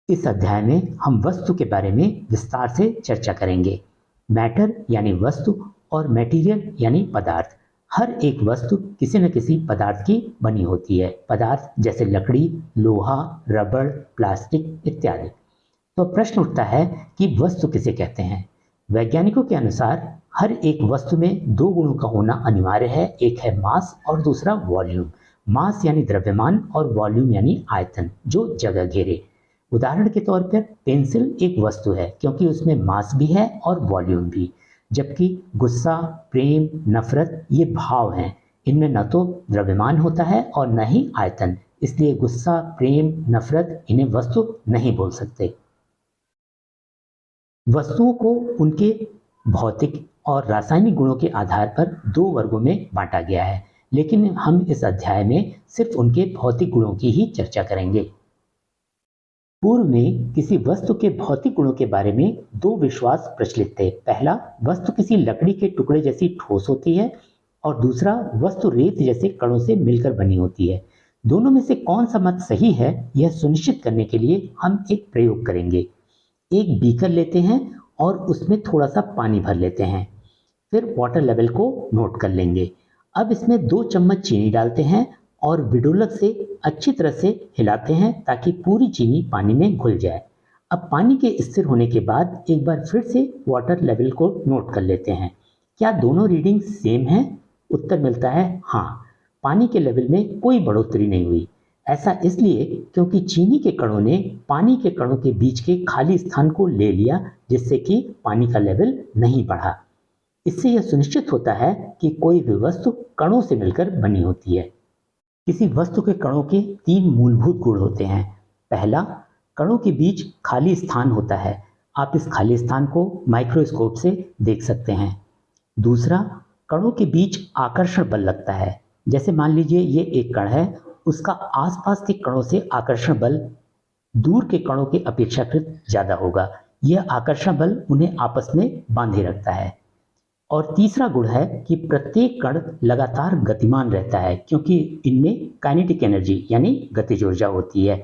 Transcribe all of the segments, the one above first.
इस अध्याय में हम वस्तु के बारे में विस्तार से चर्चा करेंगे। मैटर यानी वस्तु और मटेरियल यानी पदार्थ। हर एक वस्तु किसी न किसी पदार्थ की बनी होती है। पदार्थ जैसे लकड़ी, लोहा, रबड़, प्लास्टिक इत्यादि। तो प्रश्न उठता है कि वस्तु किसे कहते हैं। वैज्ञानिकों के अनुसार हर एक वस्तु में दो गुणों का होना अनिवार्य है। एक है मास और दूसरा वॉल्यूम। मास यानी द्रव्यमान और वॉल्यूम यानी आयतन, जो जगह घेरे। उदाहरण के तौर पर पेंसिल एक वस्तु है क्योंकि उसमें मास भी है और वॉल्यूम भी। जबकि गुस्सा, प्रेम, नफरत ये भाव हैं। इनमें न तो द्रव्यमान होता है और न ही आयतन, इसलिए गुस्सा, प्रेम, नफरत इन्हें वस्तु नहीं बोल सकते। वस्तुओं को उनके भौतिक और रासायनिक गुणों के आधार पर दो वर्गों में बांटा गया है, लेकिन हम इस अध्याय में सिर्फ उनके भौतिक गुणों की ही चर्चा करेंगे। पूर्व में किसी वस्तु के भौतिक गुणों के बारे में दो विश्वास प्रचलित थे। पहला, वस्तु किसी लकड़ी के टुकड़े जैसी ठोस होती है और दूसरा, वस्तु रेत जैसे कणों से मिलकर बनी होती है। दोनों में से कौन सा मत सही है, यह सुनिश्चित करने के लिए हम एक प्रयोग करेंगे। एक बीकर लेते हैं और उसमें थोड़ा सा पानी भर लेते हैं, फिर वाटर लेवल को नोट कर लेंगे। अब इसमें 2 चम्मच चीनी डालते हैं और विडोलक से अच्छी तरह से हिलाते हैं ताकि पूरी चीनी पानी में घुल जाए। अब पानी के स्थिर होने के बाद एक बार फिर से वाटर लेवल को नोट कर लेते हैं। क्या दोनों रीडिंग सेम है? उत्तर मिलता है हाँ, पानी के लेवल में कोई बढ़ोतरी नहीं हुई। ऐसा इसलिए क्योंकि चीनी के कणों ने पानी के कणों के बीच के खाली स्थान को ले लिया, जिससे कि पानी का लेवल नहीं बढ़ा। इससे यह सुनिश्चित होता है कि कोई भी वस्तु कणों से मिलकर बनी होती है। किसी वस्तु के कणों के 3 मूलभूत गुण होते हैं। पहला, कणों के बीच खाली स्थान होता है। आप इस खाली स्थान को माइक्रोस्कोप से देख सकते हैं। दूसरा, कणों के बीच आकर्षण बल लगता है। जैसे मान लीजिए ये एक कण है, उसका आसपास के कणों से आकर्षण बल दूर के कणों के अपेक्षाकृत ज़्यादा होगा। यह आकर्षण बल उन्हें आपस में बांधे रखता है। और तीसरा गुण है कि प्रत्येक कण लगातार गतिमान रहता है क्योंकि इनमें काइनेटिक एनर्जी यानी गतिज ऊर्जा होती है।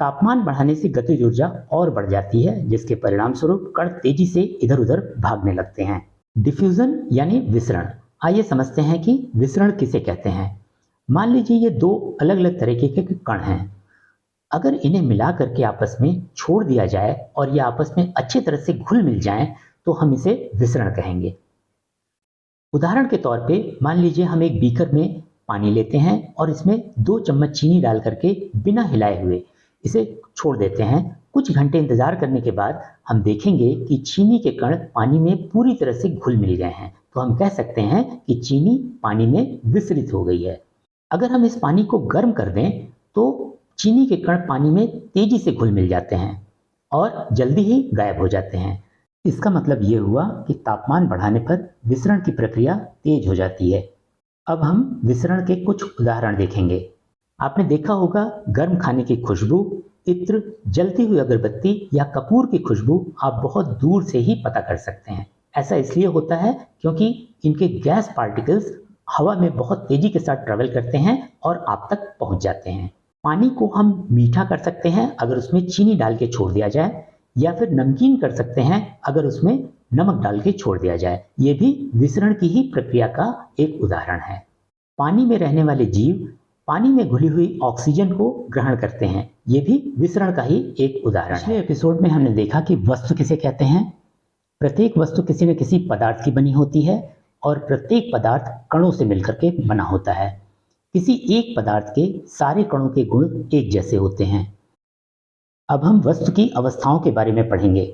तापमान बढ़ाने से गतिज ऊर्जा और बढ़ जाती है, जिसके परिणाम स्वरूप कण तेजी से इधर उधर भागने लगते हैं। डिफ्यूजन यानी विसरण। आइए समझते हैं कि विसरण किसे कहते हैं। मान लीजिए ये 2 अलग अलग तरीके के कण हैं। अगर इन्हें मिला करके आपस में छोड़ दिया जाए और ये आपस में अच्छी तरह से घुल मिल जाएं, तो हम इसे विसरण कहेंगे। उदाहरण के तौर पे मान लीजिए हम एक बीकर में पानी लेते हैं और इसमें 2 चम्मच चीनी डाल करके बिना हिलाए हुए इसे छोड़ देते हैं। कुछ घंटे इंतजार करने के बाद हम देखेंगे कि चीनी के कण पानी में पूरी तरह से घुल मिल गए हैं। तो हम कह सकते हैं कि चीनी पानी में विसरित हो गई है। अगर हम इस पानी को गर्म कर दें तो चीनी के कण पानी में तेजी से घुल मिल जाते हैं और जल्दी ही गायब हो जाते हैं। इसका मतलब ये हुआ कि तापमान बढ़ाने पर विसरण की प्रक्रिया तेज हो जाती है। अब हम विसरण के कुछ उदाहरण देखेंगे। आपने देखा होगा गर्म खाने की खुशबू, इत्र, जलती हुई अगरबत्ती या कपूर की खुशबू आप बहुत दूर से ही पता कर सकते हैं। ऐसा इसलिए होता है क्योंकि इनके गैस पार्टिकल्स हवा में बहुत तेजी के साथ ट्रेवल करते हैं और आप तक पहुंच जाते हैं। पानी को हम मीठा कर सकते हैं अगर उसमें चीनी डाल के छोड़ दिया जाए, या फिर नमकीन कर सकते हैं अगर उसमें नमक डाल के छोड़ दिया जाए। ये भी विसरण की ही प्रक्रिया का एक उदाहरण है। पानी में रहने वाले जीव पानी में घुली हुई ऑक्सीजन को ग्रहण करते हैं। ये भी विसरण का ही एक उदाहरण है। पिछले एपिसोड में हमने देखा कि वस्तु किसे कहते हैं। प्रत्येक वस्तु किसी न किसी पदार्थ की बनी होती है और प्रत्येक पदार्थ कणों से मिलकर के बना होता है। किसी एक पदार्थ के सारे कणों के गुण एक जैसे होते हैं। अब हम वस्तु की अवस्थाओं के बारे में पढ़ेंगे।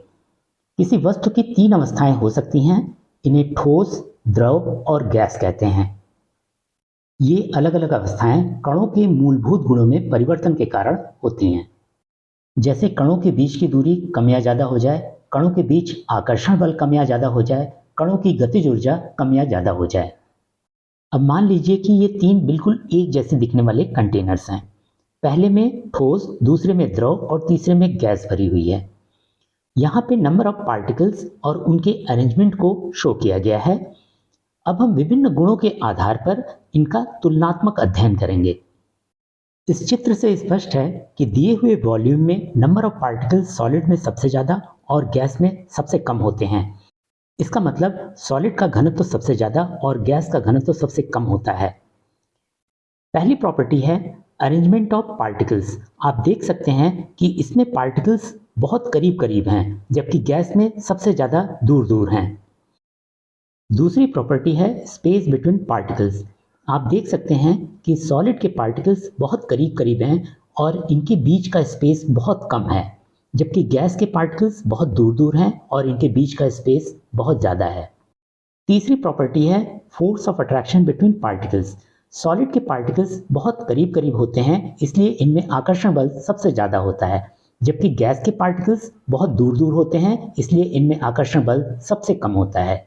किसी वस्तु की 3 अवस्थाएं हो सकती हैं। इन्हें ठोस, द्रव और गैस कहते हैं। ये अलग अलग अवस्थाएं कणों के मूलभूत गुणों में परिवर्तन के कारण होती हैं। जैसे कणों के बीच की दूरी कम या ज़्यादा हो जाए, कणों के बीच आकर्षण बल कम या ज़्यादा हो जाए, कणों की गतिज ऊर्जा कम या ज़्यादा हो जाए। अब मान लीजिए कि ये 3 बिल्कुल एक जैसे दिखने वाले कंटेनर्स हैं। पहले में ठोस, दूसरे में द्रव और तीसरे में गैस भरी हुई है। यहाँ पे नंबर ऑफ पार्टिकल्स और उनके अरेंजमेंट को शो किया गया है। अब हम विभिन्न गुणों के आधार पर इनका तुलनात्मक अध्ययन करेंगे। इस चित्र से स्पष्ट है कि दिए हुए वॉल्यूम में नंबर ऑफ पार्टिकल्स सॉलिड में सबसे ज़्यादा और गैस में सबसे कम होते हैं। इसका मतलब सॉलिड का घनत्व तो सबसे ज़्यादा और गैस का घनत्व तो सबसे कम होता है। पहली प्रॉपर्टी है अरेंजमेंट ऑफ पार्टिकल्स। आप देख सकते हैं कि इसमें पार्टिकल्स बहुत करीब करीब हैं, जबकि गैस में सबसे ज़्यादा दूर दूर हैं। दूसरी प्रॉपर्टी है स्पेस बिटवीन पार्टिकल्स। आप देख सकते हैं कि सॉलिड के पार्टिकल्स बहुत करीब करीब हैं और इनके बीच का स्पेस बहुत कम है, जबकि गैस के पार्टिकल्स बहुत दूर दूर हैं और इनके बीच का स्पेस बहुत ज़्यादा है। तीसरी प्रॉपर्टी है force of attraction between particles. Solid के पार्टिकल्स बहुत करीब करीब होते हैं, इसलिए इनमें आकर्षण बल सबसे ज़्यादा होता है, जबकि गैस के पार्टिकल्स बहुत दूर दूर होते हैं, इसलिए इनमें आकर्षण बल सबसे कम होता है।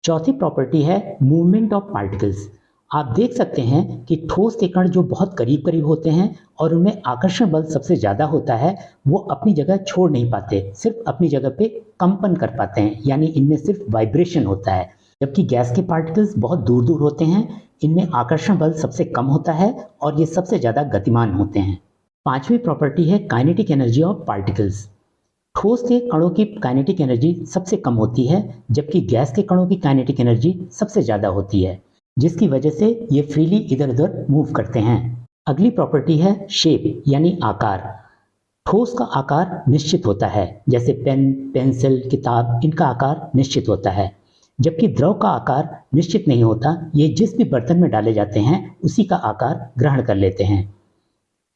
चौथी प्रॉपर्टी है मूवमेंट ऑफ पार्टिकल्स। आप देख सकते हैं कि ठोस के कण जो बहुत करीब करीब होते हैं और उनमें आकर्षण बल सबसे ज़्यादा होता है, वो अपनी जगह छोड़ नहीं पाते, सिर्फ अपनी जगह पे कंपन कर पाते हैं, यानी इनमें सिर्फ वाइब्रेशन होता है। जबकि गैस के पार्टिकल्स बहुत दूर दूर होते हैं, इनमें आकर्षण बल सबसे कम होता है और ये सबसे ज़्यादा गतिमान होते हैं। पांचवी प्रॉपर्टी है काइनेटिक एनर्जी ऑफ पार्टिकल्स। ठोस के कणों की काइनेटिक एनर्जी सबसे कम होती है, जबकि गैस के कणों की काइनेटिक एनर्जी सबसे ज़्यादा होती है, जिसकी वजह से ये फ्रीली इधर उधर मूव करते हैं। अगली प्रॉपर्टी है शेप यानी आकार। ठोस का आकार निश्चित होता है, जैसे पेन, पेंसिल, किताब, इनका आकार निश्चित होता है, जबकि द्रव का आकार निश्चित नहीं होता। ये जिस भी बर्तन में डाले जाते हैं उसी का आकार ग्रहण कर लेते हैं।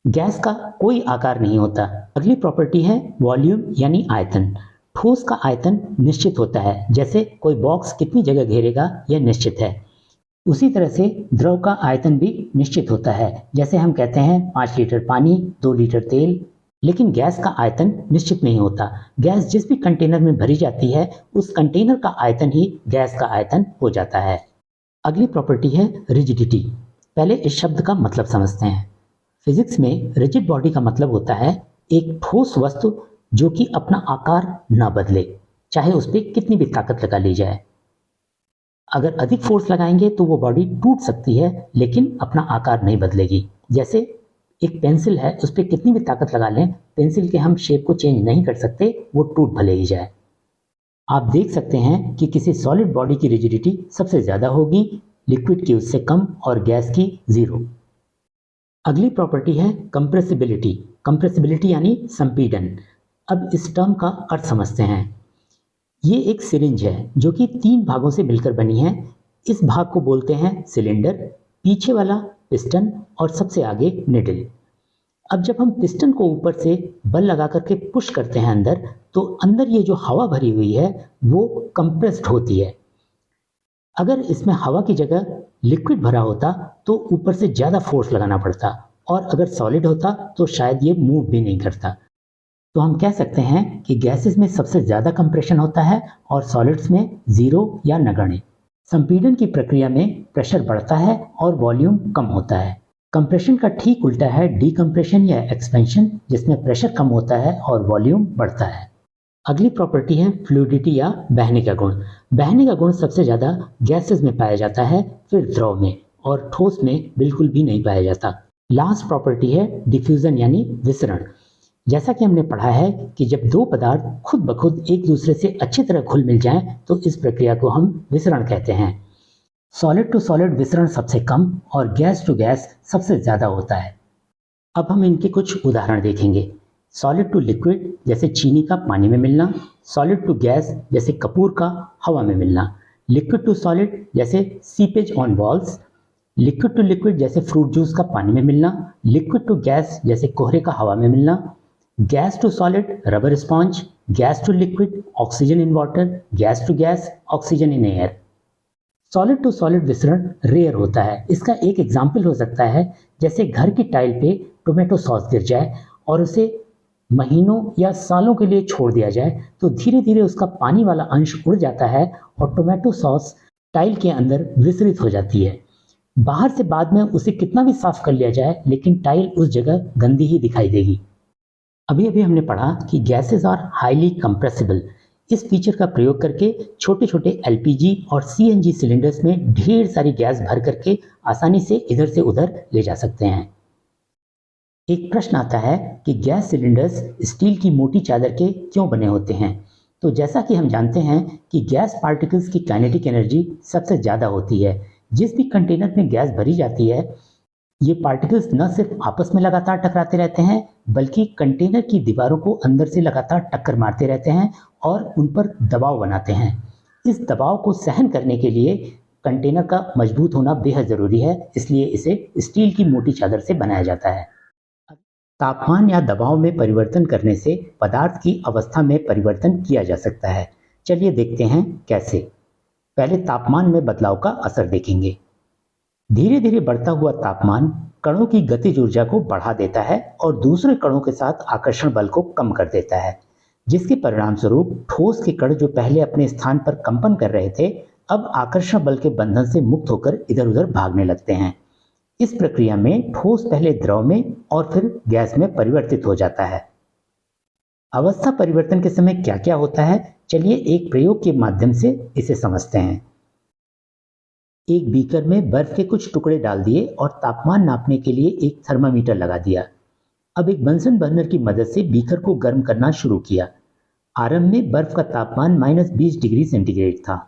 गैस का कोई आकार नहीं होता। अगली प्रॉपर्टी है वॉल्यूम यानी आयतन। ठोस का आयतन निश्चित होता है, जैसे कोई बॉक्स कितनी जगह घेरेगा यह निश्चित है। उसी तरह से द्रव का आयतन भी निश्चित होता है, जैसे हम कहते हैं 5 लीटर पानी, 2 लीटर तेल। लेकिन गैस का आयतन निश्चित नहीं होता। गैस जिस भी कंटेनर में भरी जाती है उस कंटेनर का आयतन ही गैस का आयतन हो जाता है। अगली प्रॉपर्टी है रिजिडिटी। पहले इस शब्द का मतलब समझते हैं। फिजिक्स में रिजिड बॉडी का मतलब होता है एक ठोस वस्तु जो कि अपना आकार न बदले, चाहे उस पर कितनी भी ताकत लगा ली जाए। अगर अधिक फोर्स लगाएंगे तो वो बॉडी टूट सकती है, लेकिन अपना आकार नहीं बदलेगी। जैसे एक पेंसिल है, उस पर कितनी भी ताकत लगा लें, पेंसिल के हम शेप को चेंज नहीं कर सकते, वो टूट भले ही जाए। आप देख सकते हैं कि किसी सॉलिड बॉडी की रिजिडिटी सबसे ज़्यादा होगी, लिक्विड की उससे कम और गैस की 0। अगली प्रॉपर्टी है कंप्रेसिबिलिटी। कंप्रेसिबिलिटी यानी संपीडन। अब इस टर्म का अर्थ समझते हैं। ये एक सिरिंज है जो कि 3 भागों से मिलकर बनी है। इस भाग को बोलते हैं सिलेंडर, पीछे वाला पिस्टन और सबसे आगे निडल। अब जब हम पिस्टन को ऊपर से बल लगा करके पुश करते हैं अंदर, तो अंदर ये जो हवा भरी हुई है वो कंप्रेस्ड होती है। अगर इसमें हवा की जगह लिक्विड भरा होता तो ऊपर से ज़्यादा फोर्स लगाना पड़ता, और अगर सॉलिड होता तो शायद ये मूव भी नहीं करता। तो हम कह सकते हैं कि गैसेस में सबसे ज़्यादा कंप्रेशन होता है और सॉलिड्स में 0 या नगण्य। संपीड़न की प्रक्रिया में प्रेशर बढ़ता है और वॉल्यूम कम होता है। कंप्रेशन का ठीक उल्टा है डीकंप्रेशन या एक्सपेंशन, जिसमें प्रेशर कम होता है और वॉल्यूम बढ़ता है। अगली प्रॉपर्टी है फ्लूइडिटी या बहने का गुण। बहने का गुण सबसे ज़्यादा गैसेस में पाया जाता है, फिर द्रव में, और ठोस में बिल्कुल भी नहीं पाया जाता। लास्ट प्रॉपर्टी है डिफ्यूजन यानी विसरण। जैसा कि हमने पढ़ा है कि जब 2 पदार्थ खुद ब खुद एक दूसरे से अच्छी तरह घुल मिल जाएं तो इस प्रक्रिया को हम विसरण कहते हैं। सॉलिड टू सॉलिड विसरण सबसे कम और गैस टू गैस सबसे ज़्यादा होता है। अब हम इनके कुछ उदाहरण देखेंगे। सॉलिड टू लिक्विड जैसे चीनी का पानी में मिलना, सॉलिड टू गैस जैसे कपूर का हवा में मिलना, लिक्विड टू सॉलिड जैसे seepage on walls, liquid to liquid जैसे फ्रूट जूस का पानी में मिलना, लिक्विड टू गैस जैसे कोहरे का हवा में मिलना, gas to solid rubber sponge, gas to liquid oxygen in water, gas to gas oxygen in air. Solid to solid विसरण रेयर होता है। इसका एक एग्जाम्पल हो सकता है जैसे घर की टाइल पे टोमेटो सॉस गिर जाए और उसे महीनों या सालों के लिए छोड़ दिया जाए, तो धीरे धीरे उसका पानी वाला अंश उड़ जाता है और टोमेटो सॉस टाइल के अंदर विसरित हो जाती है। बाहर से बाद में उसे कितना भी साफ कर लिया जाए, लेकिन टाइल उस जगह गंदी ही दिखाई देगी। अभी अभी हमने पढ़ा कि गैसेस आर हाईली कंप्रेसिबल। इस फीचर का प्रयोग करके छोटे छोटे एलपीजी और सीएनजी सिलेंडर्स में ढेर सारी गैस भर करके आसानी से इधर से उधर ले जा सकते हैं। एक प्रश्न आता है कि गैस सिलेंडर्स स्टील की मोटी चादर के क्यों बने होते हैं। तो जैसा कि हम जानते हैं कि गैस पार्टिकल्स की काइनेटिक एनर्जी सबसे ज़्यादा होती है। जिस भी कंटेनर में गैस भरी जाती है, ये पार्टिकल्स न सिर्फ आपस में लगातार टकराते रहते हैं, बल्कि कंटेनर की दीवारों को अंदर से लगातार टक्कर मारते रहते हैं और उन पर दबाव बनाते हैं। इस दबाव को सहन करने के लिए कंटेनर का मजबूत होना बेहद ज़रूरी है, इसलिए इसे स्टील की मोटी चादर से बनाया जाता है। तापमान या दबाव में परिवर्तन करने से पदार्थ की अवस्था में परिवर्तन किया जा सकता है। चलिए देखते हैं कैसे। पहले तापमान में बदलाव का असर देखेंगे। धीरे धीरे बढ़ता हुआ तापमान कणों की गतिज ऊर्जा को बढ़ा देता है और दूसरे कणों के साथ आकर्षण बल को कम कर देता है, जिसके परिणाम स्वरूप ठोस के कण जो पहले अपने स्थान पर कंपन कर रहे थे, अब आकर्षण बल के बंधन से मुक्त होकर इधर उधर भागने लगते हैं। इस प्रक्रिया में ठोस पहले द्रव में और फिर गैस में परिवर्तित हो जाता है। अवस्था परिवर्तन के समय क्या क्या होता है, चलिए एक प्रयोग के माध्यम से इसे समझते हैं। एक बीकर में बर्फ के कुछ टुकड़े डाल दिए और तापमान नापने के लिए एक थर्मामीटर लगा दिया। अब एक बंसन बर्नर की मदद से बीकर को गर्म करना शुरू किया। आरंभ में बर्फ का तापमान -20 डिग्री सेंटीग्रेड था।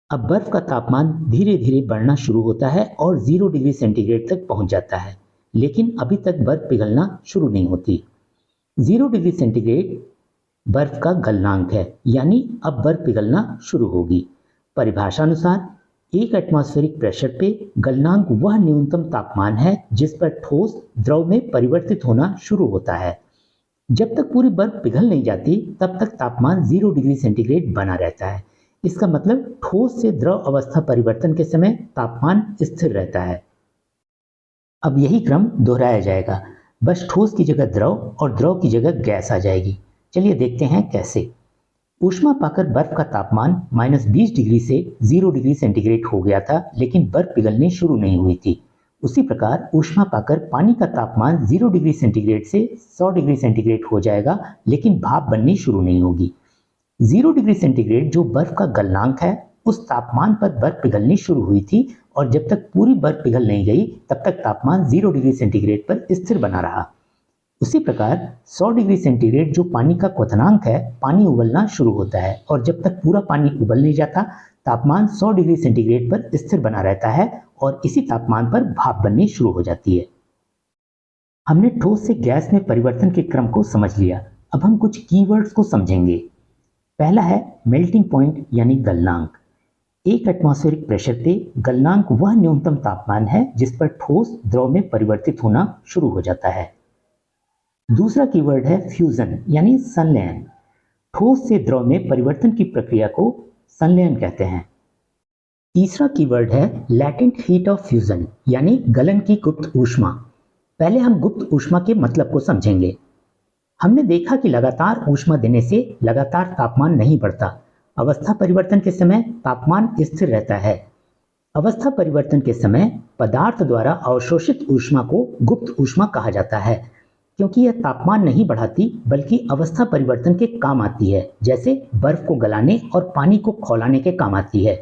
अब बर्फ का तापमान धीरे धीरे बढ़ना शुरू होता है और 0 डिग्री सेंटीग्रेड तक पहुंच जाता है, लेकिन अभी तक बर्फ पिघलना शुरू नहीं होती। 0 डिग्री सेंटीग्रेड बर्फ का गलनांक है, यानी अब बर्फ पिघलना शुरू होगी। परिभाषा अनुसार एक एटमॉस्फेरिक प्रेशर पे गलनांक वह न्यूनतम तापमान है जिस पर ठोस द्रव में परिवर्तित होना शुरू होता है। जब तक पूरी बर्फ पिघल नहीं जाती, तब तक तापमान 0 डिग्री सेंटीग्रेड बना रहता है। इसका मतलब ठोस से द्रव अवस्था परिवर्तन के समय तापमान स्थिर रहता है। अब यही क्रम दोहराया जाएगा, बस ठोस की जगह द्रव और द्रव की जगह गैस आ जाएगी। चलिए देखते हैं कैसे। ऊष्मा पाकर बर्फ का तापमान -20 डिग्री से 0 डिग्री सेंटीग्रेड हो गया था, लेकिन बर्फ पिघलनी शुरू नहीं हुई थी। उसी प्रकार ऊष्मा पाकर पानी का तापमान 0 डिग्री सेंटीग्रेड से 100 डिग्री सेंटीग्रेड हो जाएगा, लेकिन भाप बननी शुरू नहीं होगी। 0 डिग्री सेंटीग्रेड जो बर्फ का गलनांक है, उस तापमान पर बर्फ पिघलनी शुरू हुई थी और जब तक पूरी बर्फ पिघल नहीं गई, तब तक तापमान 0 डिग्री सेंटीग्रेड पर स्थिर बना रहा। उसी प्रकार 100 डिग्री सेंटीग्रेड जो पानी का क्वथनांक है, पानी उबलना शुरू होता है और जब तक पूरा पानी उबल नहीं जाता, तापमान 100 डिग्री सेंटीग्रेड पर स्थिर बना रहता है और इसी तापमान पर भाप बननी शुरू हो जाती है। हमने ठोस से गैस में परिवर्तन के क्रम को समझ लिया। अब हम कुछ कीवर्ड्स को समझेंगे। पहला है मेल्टिंग पॉइंट यानी गलनांक। एक एटमॉस्फेरिक प्रेशर पे गलनांक वह न्यूनतम तापमान है जिस पर ठोस द्रव में परिवर्तित होना शुरू हो जाता है। दूसरा कीवर्ड है फ्यूजन यानी संलयन। ठोस से द्रव में परिवर्तन की प्रक्रिया को संलयन कहते हैं। तीसरा कीवर्ड है लैटेंट हीट ऑफ फ्यूजन यानी गलन की गुप्त ऊष्मा। पहले हम गुप्त ऊष्मा के मतलब को समझेंगे। हमने देखा कि लगातार ऊष्मा देने से लगातार तापमान नहीं बढ़ता। अवस्था परिवर्तन के समय तापमान स्थिर रहता है। अवस्था परिवर्तन के समय पदार्थ द्वारा अवशोषित ऊष्मा को गुप्त ऊष्मा कहा जाता है, क्योंकि यह तापमान नहीं बढ़ाती बल्कि अवस्था परिवर्तन के काम आती है, जैसे बर्फ को गलाने और पानी को खौलाने के काम आती है।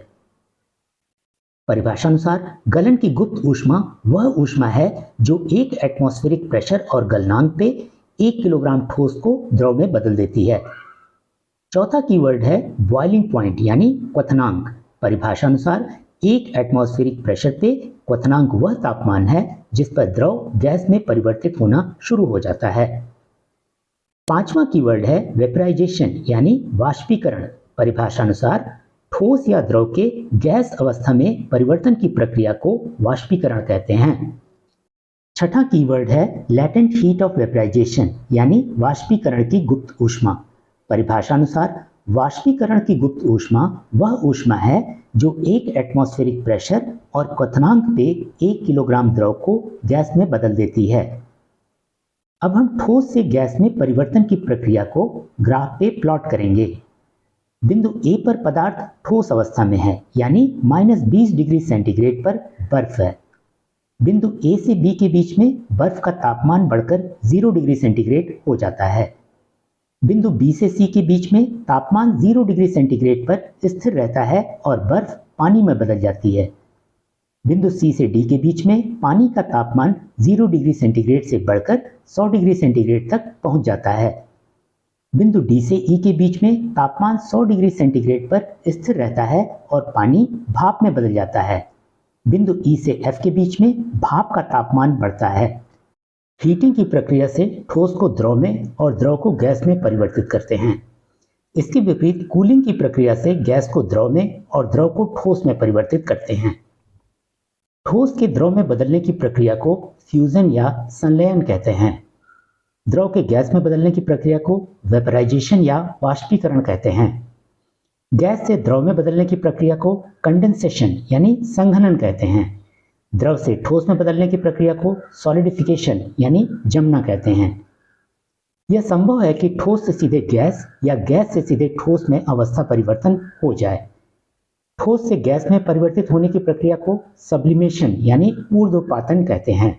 परिभाषा अनुसार गलन की गुप्त ऊष्मा वह ऊष्मा है जो एक एटमॉस्फेरिक प्रेशर और गलनांक पे 1 किलोग्राम ठोस को द्रव में बदल देती है। चौथा कीवर्ड है बॉइलिंग पॉइंट यानी क्वथनांक। परिभाषा अनुसार एक एटमॉस्फेरिक प्रेशर पे क्वथनांक वह तापमान है जिस पर द्रव गैस में परिवर्तित होना शुरू हो जाता है। पांचवा कीवर्ड है वेपराइजेशन यानी वाष्पीकरण। परिभाषा अनुसार ठोस या द्रव के गैस अवस्था में परिवर्तन की प्रक्रिया को वाष्पीकरण कहते हैं। छठा कीवर्ड है लैटेंट हीट ऑफ वेपराइजेशन यानी वाष्पीकरण की गुप्त ऊष्मा। परिभाषा अनुसार वाष्पीकरण की गुप्त ऊष्मा वह ऊष्मा है जो एक एटमॉस्फेरिक प्रेशर और क्वथनांक पे 1 किलोग्राम द्रव को गैस में बदल देती है। अब हम ठोस से गैस में परिवर्तन की प्रक्रिया को ग्राफ पे प्लॉट करेंगे। बिंदु ए पर पदार्थ ठोस अवस्था में है, यानी -20 डिग्री सेंटीग्रेड पर बर्फ है। बिंदु ए से बी के बीच में बर्फ का तापमान बढ़कर 0 डिग्री सेंटीग्रेड हो जाता है। बिंदु बी से सी के बीच में तापमान 0 डिग्री सेंटीग्रेड पर स्थिर रहता है और बर्फ पानी में बदल जाती है। बिंदु सी से डी के बीच में पानी का तापमान 0 डिग्री सेंटीग्रेड से बढ़कर 100 डिग्री सेंटीग्रेड तक पहुंच जाता है। बिंदु डी से ई के बीच में तापमान 100 डिग्री सेंटीग्रेड पर स्थिर रहता है और पानी भाप में बदल जाता है। बिंदु ई से एफ के बीच में भाप का तापमान बढ़ता है। हीटिंग की प्रक्रिया से ठोस को द्रव में और द्रव को गैस में परिवर्तित करते हैं। इसके विपरीत कूलिंग की प्रक्रिया से गैस को द्रव में और द्रव को ठोस में परिवर्तित करते हैं। ठोस के द्रव में बदलने की प्रक्रिया को फ्यूजन या संलयन कहते हैं। द्रव के गैस में बदलने की प्रक्रिया को वेपराइजेशन या वाष्पीकरण कहते हैं। गैस से द्रव में बदलने की प्रक्रिया को कंडेंसेशन यानी संघनन कहते हैं। द्रव से ठोस में बदलने की प्रक्रिया को सॉलिडिफिकेशन यानी जमना कहते हैं। यह संभव है कि ठोस से सीधे गैस या गैस से सीधे ठोस में अवस्था परिवर्तन हो जाए। ठोस से गैस में परिवर्तित होने की प्रक्रिया को सब्लिमेशन यानी ऊर्ध्वपातन कहते हैं।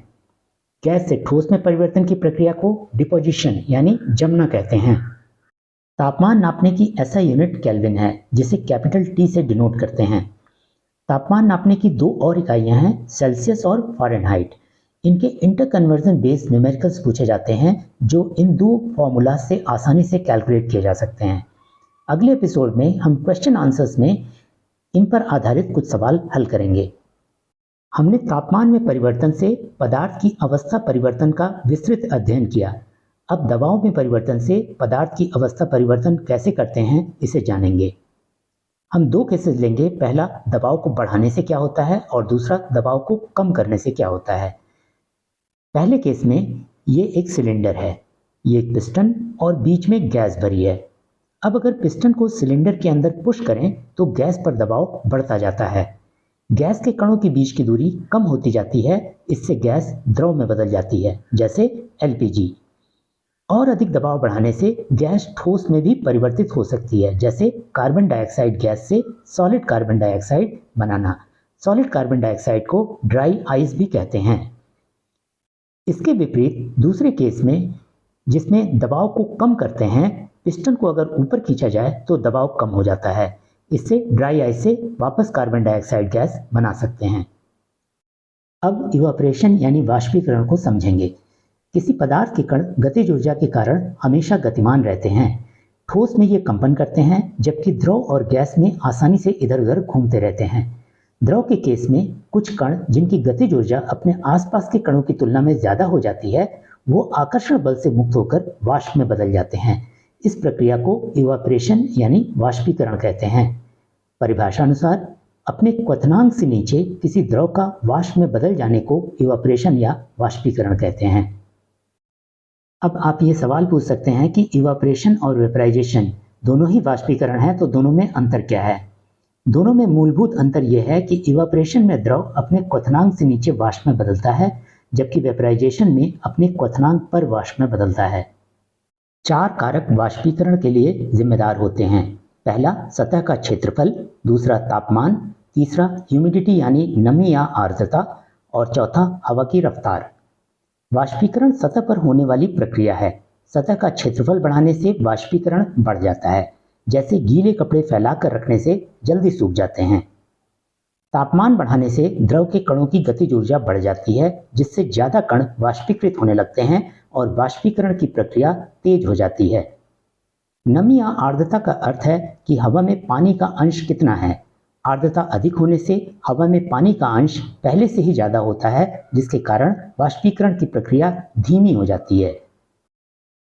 गैस से ठोस में परिवर्तन की प्रक्रिया को डिपोजिशन यानी जमना कहते हैं। तापमान नापने की SI यूनिट केल्विन है, जिसे कैपिटल T से डिनोट करते हैं। तापमान नापने की दो और इकाइयां हैं, सेल्सियस और फ़ारेनहाइट। इनके इंटरकन्वर्जन बेस्ड न्यूमेरिकल्स पूछे जाते हैं, जो इन दो फॉर्मूला से आसानी से कैलकुलेट किए जा सकते हैं। अगले एपिसोड में हम क्वेश्चन आंसर्स में इन पर आधारित कुछ सवाल हल करेंगे। हमने तापमान में परिवर्तन से पदार्थ की अवस्था परिवर्तन का विस्तृत अध्ययन किया। अब दबाव में परिवर्तन से पदार्थ की अवस्था परिवर्तन कैसे करते हैं, इसे जानेंगे। हम दो केसेस लेंगे, पहला दबाव को बढ़ाने से क्या होता है और दूसरा दबाव को कम करने से क्या होता है। पहले केस में ये एक सिलेंडर है, ये एक पिस्टन और बीच में गैस भरी है। अब अगर पिस्टन को सिलेंडर के अंदर पुश करें तो गैस पर दबाव बढ़ता जाता है। गैस के कणों के बीच की दूरी कम होती जाती है, इससे गैस द्रव में बदल जाती है, जैसे LPG। और अधिक दबाव बढ़ाने से गैस ठोस में भी परिवर्तित हो सकती है, जैसे कार्बन डाइऑक्साइड गैस से सॉलिड कार्बन डाइऑक्साइड बनाना। सॉलिड कार्बन डाइऑक्साइड को ड्राई आइस भी कहते हैं। इसके विपरीत दूसरे केस में, जिसमें दबाव को कम करते हैं, पिस्टन को अगर ऊपर खींचा जाए तो दबाव कम हो जाता है। इससे ड्राई आइस से वापस कार्बन डाइऑक्साइड गैस बना सकते हैं। अब इवापोरेशन यानी वाष्पीकरण को समझेंगे। किसी पदार्थ के कण गतिज ऊर्जा के कारण हमेशा गतिमान रहते हैं। ठोस में ये कंपन करते हैं, जबकि द्रव और गैस में आसानी से इधर उधर घूमते रहते हैं। द्रव के केस में कुछ कण जिनकी गतिज ऊर्जा अपने आसपास के कणों की तुलना में ज्यादा हो जाती है, वो आकर्षण बल से मुक्त होकर वाष्प में बदल जाते हैं। इस प्रक्रिया को इवापोरेशन यानी वाष्पीकरण कहते हैं। परिभाषा अनुसार अपने क्वथनांक से नीचे किसी द्रव का वाष्प में बदल जाने को इवापोरेशन या वाष्पीकरण कहते हैं। अब आप ये सवाल पूछ सकते हैं कि इवापोरेशन और वेपराइजेशन दोनों ही वाष्पीकरण है, तो दोनों में अंतर क्या है। दोनों में मूलभूत अंतर यह है कि इवापोरेशन में द्रव अपने क्वथनांक से नीचे वाष्प में बदलता है, जबकि वेपराइजेशन में अपने क्वथनांक पर वाष्प में बदलता है। 4 कारक वाष्पीकरण के लिए जिम्मेदार होते हैं। पहला सतह का क्षेत्रफल, दूसरा तापमान, तीसरा ह्यूमिडिटी यानी नमी या आर्द्रता और चौथा हवा की रफ्तार। वाष्पीकरण सतह पर होने वाली प्रक्रिया है। सतह का क्षेत्रफल बढ़ाने से वाष्पीकरण बढ़ जाता है, जैसे गीले कपड़े फैलाकर रखने से जल्दी सूख जाते हैं। तापमान बढ़ाने से द्रव के कणों की गतिज ऊर्जा बढ़ जाती है, जिससे ज्यादा कण वाष्पीकृत होने लगते हैं और वाष्पीकरण की प्रक्रिया तेज हो जाती है। नमी या आर्द्रता का अर्थ है कि हवा में पानी का अंश कितना है। आर्द्रता अधिक होने से हवा में पानी का अंश पहले से ही ज्यादा होता है, जिसके कारण वाष्पीकरण की प्रक्रिया धीमी हो जाती है।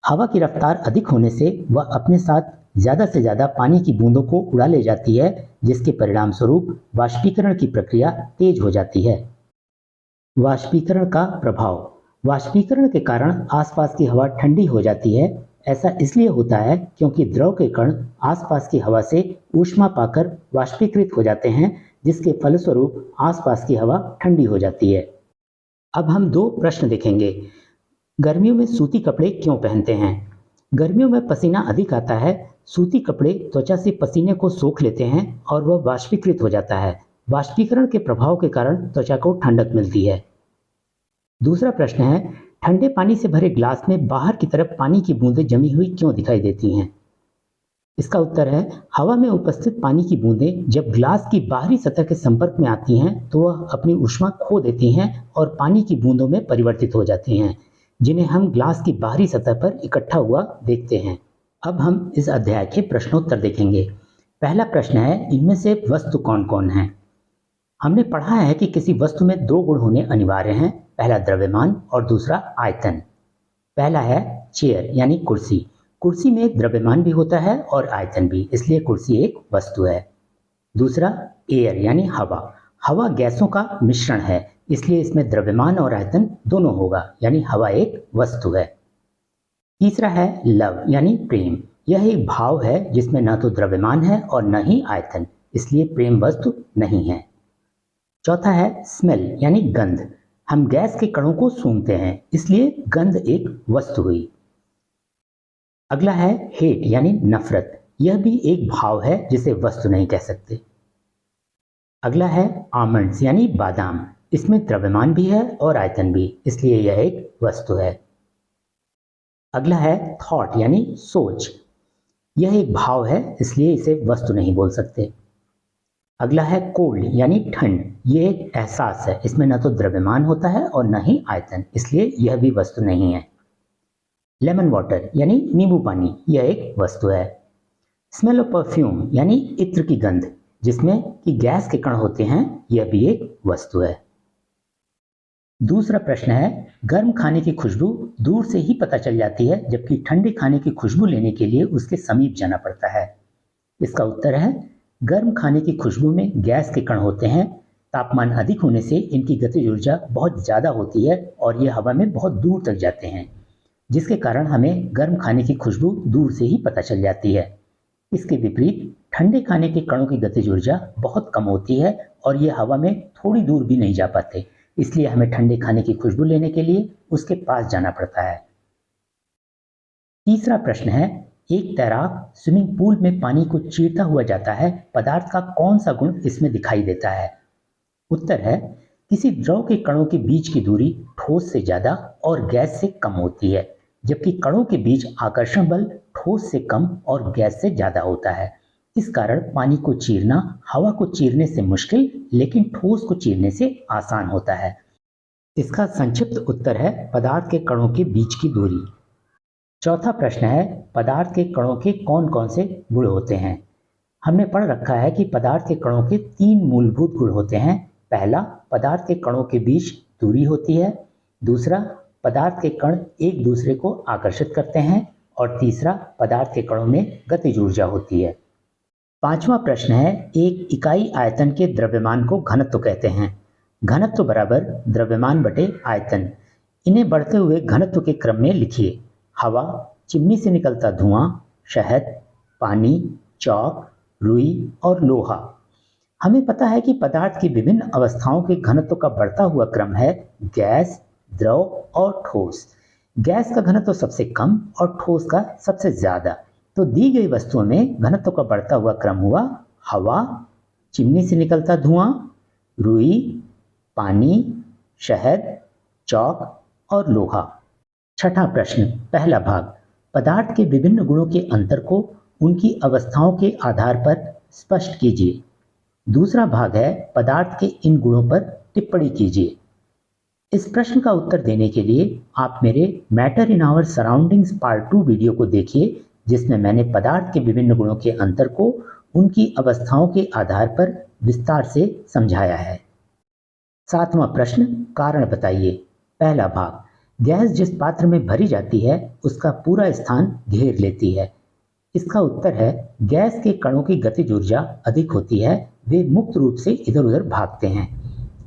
हवा की रफ्तार अधिक होने से वह अपने साथ ज्यादा से ज्यादा पानी की बूंदों को उड़ा ले जाती है, जिसके परिणाम स्वरूप वाष्पीकरण की प्रक्रिया तेज हो जाती है। वाष्पीकरण का प्रभाव। वाष्पीकरण के कारण आसपास की हवा ठंडी हो जाती है। ऐसा इसलिए होता है क्योंकि द्रव के कण आसपास की हवा से ऊष्मा पाकर वाष्पीकृत हो जाते हैं, जिसके फलस्वरूप आसपास की हवा ठंडी हो जाती है। अब हम 2 प्रश्न देखेंगे। गर्मियों में सूती कपड़े क्यों पहनते हैं? गर्मियों में पसीना अधिक आता है। सूती कपड़े त्वचा से पसीने को सोख लेते हैं और वह वाष्पीकृत हो जाता है। वाष्पीकरण के प्रभाव के कारण त्वचा को ठंडक मिलती है। दूसरा प्रश्न है, ठंडे पानी से भरे ग्लास में बाहर की तरफ पानी की बूंदें जमी हुई क्यों दिखाई देती हैं? इसका उत्तर है हवा में उपस्थित पानी की बूंदें जब ग्लास की बाहरी सतह के संपर्क में आती हैं तो वह अपनी ऊष्मा खो देती हैं और पानी की बूंदों में परिवर्तित हो जाती हैं, जिन्हें हम ग्लास की बाहरी सतह पर इकट्ठा हुआ देखते हैं। अब हम इस अध्याय के प्रश्नोत्तर देखेंगे। पहला प्रश्न है, इनमें से वस्तु कौन कौन है? हमने पढ़ा है कि किसी वस्तु में दो गुण होने अनिवार्य हैं, पहला द्रव्यमान और दूसरा आयतन। पहला है चेयर यानी कुर्सी। कुर्सी में द्रव्यमान भी होता है और आयतन भी, इसलिए कुर्सी एक वस्तु है। दूसरा एयर यानी हवा। हवा गैसों का मिश्रण है, इसलिए इसमें द्रव्यमान और आयतन दोनों होगा, यानी हवा एक वस्तु है। तीसरा है लव यानी प्रेम। यह एक भाव है जिसमें न तो द्रव्यमान है और न ही आयतन, इसलिए प्रेम वस्तु नहीं है। चौथा है स्मेल यानी गंध। हम गैस के कणों को सूंघते हैं, इसलिए गंध एक वस्तु हुई। अगला है हेट यानी नफरत। यह भी एक भाव है जिसे वस्तु नहीं कह सकते। अगला है आमंड्स यानी बादाम। इसमें द्रव्यमान भी है और आयतन भी, इसलिए यह एक वस्तु है। अगला है थॉट यानी सोच। यह एक भाव है, इसलिए इसे वस्तु नहीं बोल सकते। अगला है कोल्ड यानी ठंड। यह एक एहसास है, इसमें न तो द्रव्यमान होता है और न ही आयतन, इसलिए यह भी वस्तु नहीं है। लेमन वाटर यानी नींबू पानी, यह एक वस्तु है। स्मेल ऑफ परफ्यूम यानी इत्र की गंध, जिसमें कि गैस के कण होते हैं, यह भी एक वस्तु है। दूसरा प्रश्न है, गर्म खाने की खुशबू दूर से ही पता चल जाती है, जबकि ठंडे खाने की खुशबू लेने के लिए उसके समीप जाना पड़ता है। इसका उत्तर है गर्म खाने की खुशबू में गैस के कण होते हैं। तापमान अधिक होने से इनकी गतिज ऊर्जा बहुत ज़्यादा होती है और ये हवा में बहुत दूर तक जाते हैं, जिसके कारण हमें गर्म खाने की खुशबू दूर से ही पता चल जाती है। इसके विपरीत ठंडे खाने के कणों की गतिज ऊर्जा बहुत कम होती है और ये हवा में थोड़ी दूर भी नहीं जा पाते, इसलिए हमें ठंडे खाने की खुशबू लेने के लिए उसके पास जाना पड़ता है। तीसरा प्रश्न है, एक तैराक स्विमिंग पूल में पानी को चीरता हुआ जाता है, पदार्थ का कौन सा गुण इसमें दिखाई देता है? उत्तर है किसी द्रव के कणों के बीच की दूरी ठोस से ज्यादा और गैस से कम होती है, जबकि कणों के बीच आकर्षण बल ठोस से कम और गैस से ज्यादा होता है। इस कारण पानी को चीरना हवा को चीरने से मुश्किल लेकिन ठोस को चीरने से आसान होता है। इसका संक्षिप्त उत्तर है पदार्थ के कणों के बीच की दूरी। चौथा प्रश्न है, पदार्थ के कणों के कौन कौन से गुण होते हैं? हमने पढ़ रखा है कि पदार्थ के कणों के 3 मूलभूत गुण होते हैं। पहला, पदार्थ के कणों के बीच दूरी होती है। दूसरा, पदार्थ के कण एक दूसरे को आकर्षित करते हैं। और तीसरा, पदार्थ के कणों में गतिज ऊर्जा होती है। पांचवा प्रश्न है, एक इकाई आयतन के द्रव्यमान को घनत्व कहते हैं। घनत्व बराबर द्रव्यमान बटे आयतन। इन्हें बढ़ते हुए घनत्व के क्रम में लिखिए। हवा, चिमनी से निकलता धुआं, शहद, पानी, चॉक, रुई और लोहा। हमें पता है कि पदार्थ की विभिन्न अवस्थाओं के घनत्व का बढ़ता हुआ क्रम है गैस, द्रव और ठोस। गैस का घनत्व सबसे कम और ठोस का सबसे ज्यादा। तो दी गई वस्तुओं में घनत्व का बढ़ता हुआ क्रम हुआ हवा, चिमनी से निकलता धुआं, रुई, पानी, शहद, चॉक और लोहा। छठा प्रश्न, पहला भाग, पदार्थ के विभिन्न गुणों के अंतर को उनकी अवस्थाओं के आधार पर स्पष्ट कीजिए। दूसरा भाग है, पदार्थ के इन गुणों पर टिप्पणी कीजिए। इस प्रश्न का उत्तर देने के लिए आप मेरे matter in our surroundings part 2 video को देखिए, जिसमें मैंने पदार्थ के विभिन्न गुणों के अंतर को उनकी अवस्थाओं के आधार पर विस्तार से समझाया है। सातवां प्रश्न, कारण बताइए। पहला भाग, गैस जिस पात्र में भरी जाती है उसका पूरा स्थान घेर लेती है। इसका उत्तर है गैस के कणों की गतिज ऊर्जा अधिक होती है, वे मुक्त रूप से इधर उधर भागते हैं।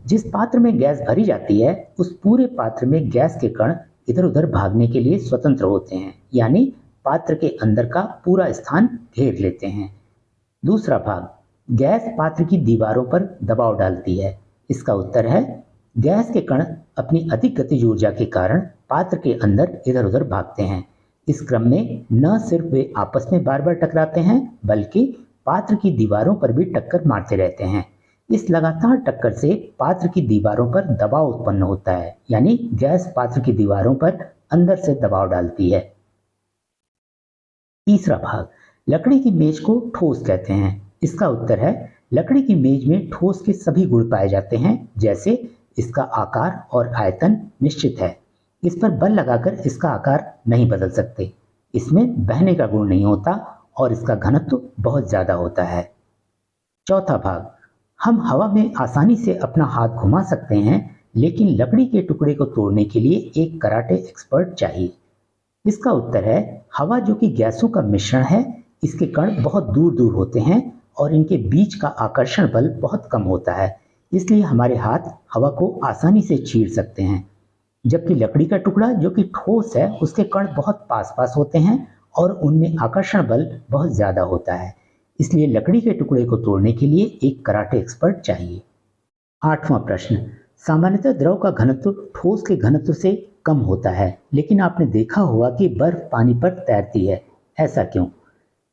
जिस पात्र में गैस भरी जाती है उस पूरे पात्र में गैस के कण इधर उधर भागने के लिए स्वतंत्र होते हैं, यानी पात्र के अंदर का पूरा स्थान घेर लेते हैं। दूसरा भाग, गैस पात्र की दीवारों पर दबाव डालती है। इसका उत्तर है गैस के कण अपनी अधिक गतिज ऊर्जा के कारण पात्र के अंदर इधर उधर भागते हैं। इस क्रम में न सिर्फ वे आपस में बार बार टकराते हैं बल्कि पात्र की दीवारों पर भी टक्कर मारते रहते हैं। इस लगातार टक्कर से पात्र की दीवारों पर दबाव उत्पन्न होता है, यानी गैस पात्र की दीवारों पर अंदर से दबाव डालती है। तीसरा भाग, लकड़ी की मेज को ठोस कहते हैं। इसका उत्तर है लकड़ी की मेज में ठोस के सभी गुण पाए जाते हैं, जैसे इसका आकार और आयतन निश्चित है, इस पर बल लगाकर इसका आकार नहीं बदल सकते, इसमें बहने का गुण नहीं होता और इसका घनत्व बहुत ज्यादा होता है। चौथा भाग, हम हवा में आसानी से अपना हाथ घुमा सकते हैं, लेकिन लकड़ी के टुकड़े को तोड़ने के लिए एक कराटे एक्सपर्ट चाहिए। इसका उत्तर है हवा जो कि गैसों का मिश्रण है, इसके कण बहुत दूर दूर होते हैं और इनके बीच का आकर्षण बल बहुत कम होता है, इसलिए हमारे हाथ हवा को आसानी से चीर सकते हैं। जबकि लकड़ी का टुकड़ा जो कि ठोस है, उसके कण बहुत पास पास होते हैं और उनमें आकर्षण बल बहुत ज्यादा होता है, इसलिए लकड़ी के टुकड़े को तोड़ने के लिए एक कराटे एक्सपर्ट चाहिए। आठवां प्रश्न, सामान्यतः द्रव का घनत्व ठोस के घनत्व से कम होता है, लेकिन आपने देखा होगा कि बर्फ पानी पर तैरती है, ऐसा क्यों?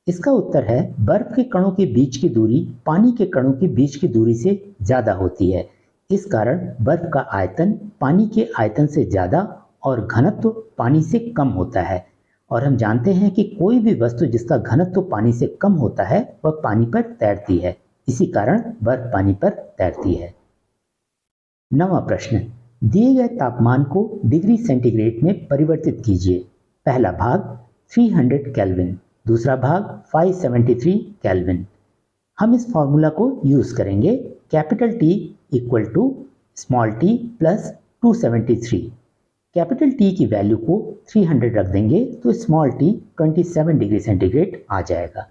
इसका उत्तर है बर्फ के कणों के बीच की दूरी पानी के कणों के बीच की दूरी से ज्यादा होती है। इस कारण बर्फ का आयतन पानी के आयतन से ज्यादा और घनत्व पानी से कम होता है। और हम जानते हैं कि कोई भी वस्तु जिसका घनत्व पानी से कम होता है वह पानी पर तैरती है, इसी कारण बर्फ पानी पर तैरती है। नवां प्रश्न, दिए गए तापमान को डिग्री सेंटीग्रेड में परिवर्तित कीजिए। पहला भाग 300 केल्विन, दूसरा भाग 573 केल्विन। हम इस फॉर्मूला को यूज करेंगे, capital T equal to small t plus 273। Capital T की वैल्यू को 300 रख देंगे तो स्मॉल t 27 डिग्री सेंटीग्रेड आ जाएगा।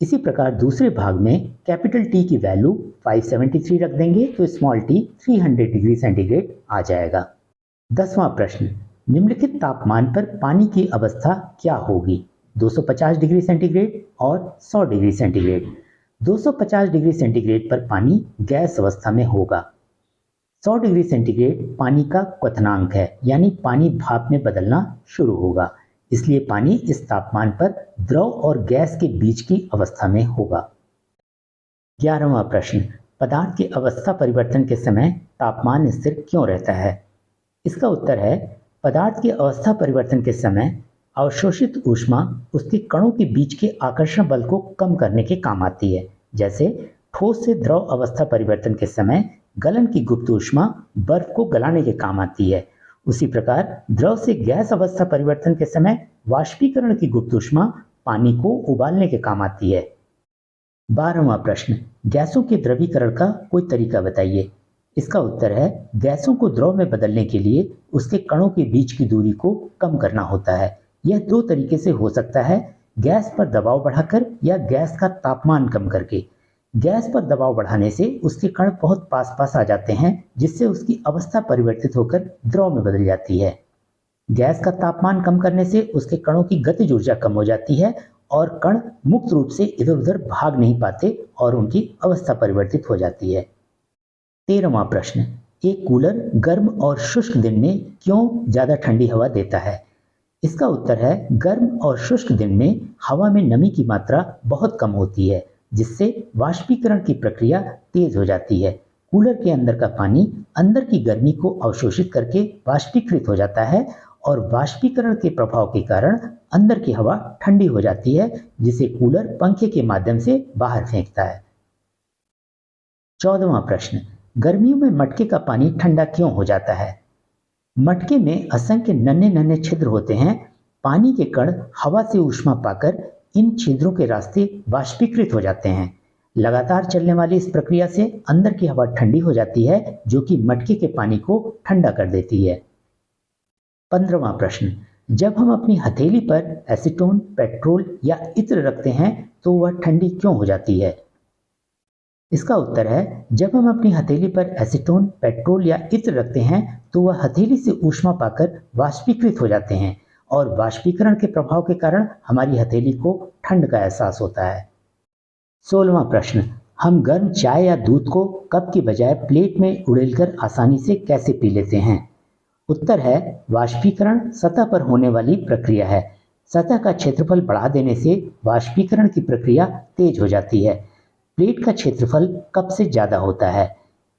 इसी प्रकार दूसरे भाग में कैपिटल T की वैल्यू 573 रख देंगे तो स्मॉल t 300 डिग्री सेंटीग्रेड आ जाएगा। 10वां प्रश्न, निम्नलिखित तापमान पर पानी की अवस्था क्या होगी? 250 डिग्री सेंटीग्रेड और 100 डिग्री सेंटीग्रेड। 250 डिग्री सेंटीग्रेड पर पानी गैस अवस्था में होगा। 100 डिग्री सेंटीग्रेड पानी का क्वथनांक है, यानी पानी भाप में बदलना शुरू होगा, इसलिए पानी इस तापमान पर द्रव और गैस के बीच की अवस्था में होगा। 11वां प्रश्न, पदार्थ के अवस्था परिवर्तन के समय तापमान स्थिर क्यों रहता है? इसका उत्तर है पदार्थ के अवस्था परिवर्तन के समय अवशोषित ऊष्मा उसके कणों के बीच के आकर्षण बल को कम करने के काम आती है। जैसे ठोस से द्रव अवस्था परिवर्तन के समय गलन की गुप्त ऊष्मा बर्फ को गलाने के काम आती है, उसी प्रकार द्रव से गैस अवस्था परिवर्तन के समय वाष्पीकरण की गुप्त ऊष्मा पानी को उबालने के काम आती है। 12वां प्रश्न, गैसों के द्रवीकरण का कोई तरीका बताइए। इसका उत्तर है गैसों को द्रव में बदलने के लिए उसके कणों के बीच की दूरी को कम करना होता है। यह दो तरीके से हो सकता है, गैस पर दबाव बढ़ाकर या गैस का तापमान कम करके। गैस पर दबाव बढ़ाने से उसके कण बहुत पास पास आ जाते हैं, जिससे उसकी अवस्था परिवर्तित होकर द्रव में बदल जाती है। गैस का तापमान कम करने से उसके कणों की गतिज ऊर्जा कम हो जाती है और कण मुक्त रूप से इधर उधर भाग नहीं पाते और उनकी अवस्था परिवर्तित हो जाती है। 13वां प्रश्न, एक कूलर गर्म और शुष्क दिन में क्यों ज्यादा ठंडी हवा देता है? इसका उत्तर है गर्म और शुष्क दिन में हवा में नमी की मात्रा बहुत कम होती है, जिससे वाष्पीकरण की प्रक्रिया तेज हो जाती है। कूलर के अंदर का पानी अंदर की गर्मी को अवशोषित करके वाष्पीकृत हो जाता है और वाष्पीकरण के प्रभाव के कारण अंदर की हवा ठंडी हो जाती है, जिसे कूलर पंखे के माध्यम से बाहर फेंकता है। 14वां प्रश्न, गर्मियों में मटके का पानी ठंडा क्यों हो जाता है? मटके में असंख्य नन्हे नन्हे छिद्र होते हैं। पानी के कण हवा से ऊष्मा पाकर इन छिद्रों के रास्ते वाष्पीकृत हो जाते हैं। लगातार चलने वाली इस प्रक्रिया से अंदर की हवा ठंडी हो जाती है, जो कि मटके के पानी को ठंडा कर देती है। 15वां प्रश्न, जब हम अपनी हथेली पर एसीटोन, पेट्रोल या इत्र रखते हैं तो वह ठंडी क्यों हो जाती है? इसका उत्तर है जब हम अपनी हथेली पर एसीटोन, पेट्रोल या इत्र रखते हैं तो वह हथेली से ऊष्मा पाकर वाष्पीकृत हो जाते हैं और वाष्पीकरण के प्रभाव के कारण हमारी हथेली को ठंड का एहसास होता है। 16वां प्रश्न, हम गर्म चाय या दूध को कप की बजाय प्लेट में उड़ेलकर आसानी से कैसे पी लेते हैं? उत्तर है वाष्पीकरण सतह पर होने वाली प्रक्रिया है। सतह का क्षेत्रफल बढ़ा देने से वाष्पीकरण की प्रक्रिया तेज हो जाती है। प्लेट का क्षेत्रफल कप से ज्यादा होता है।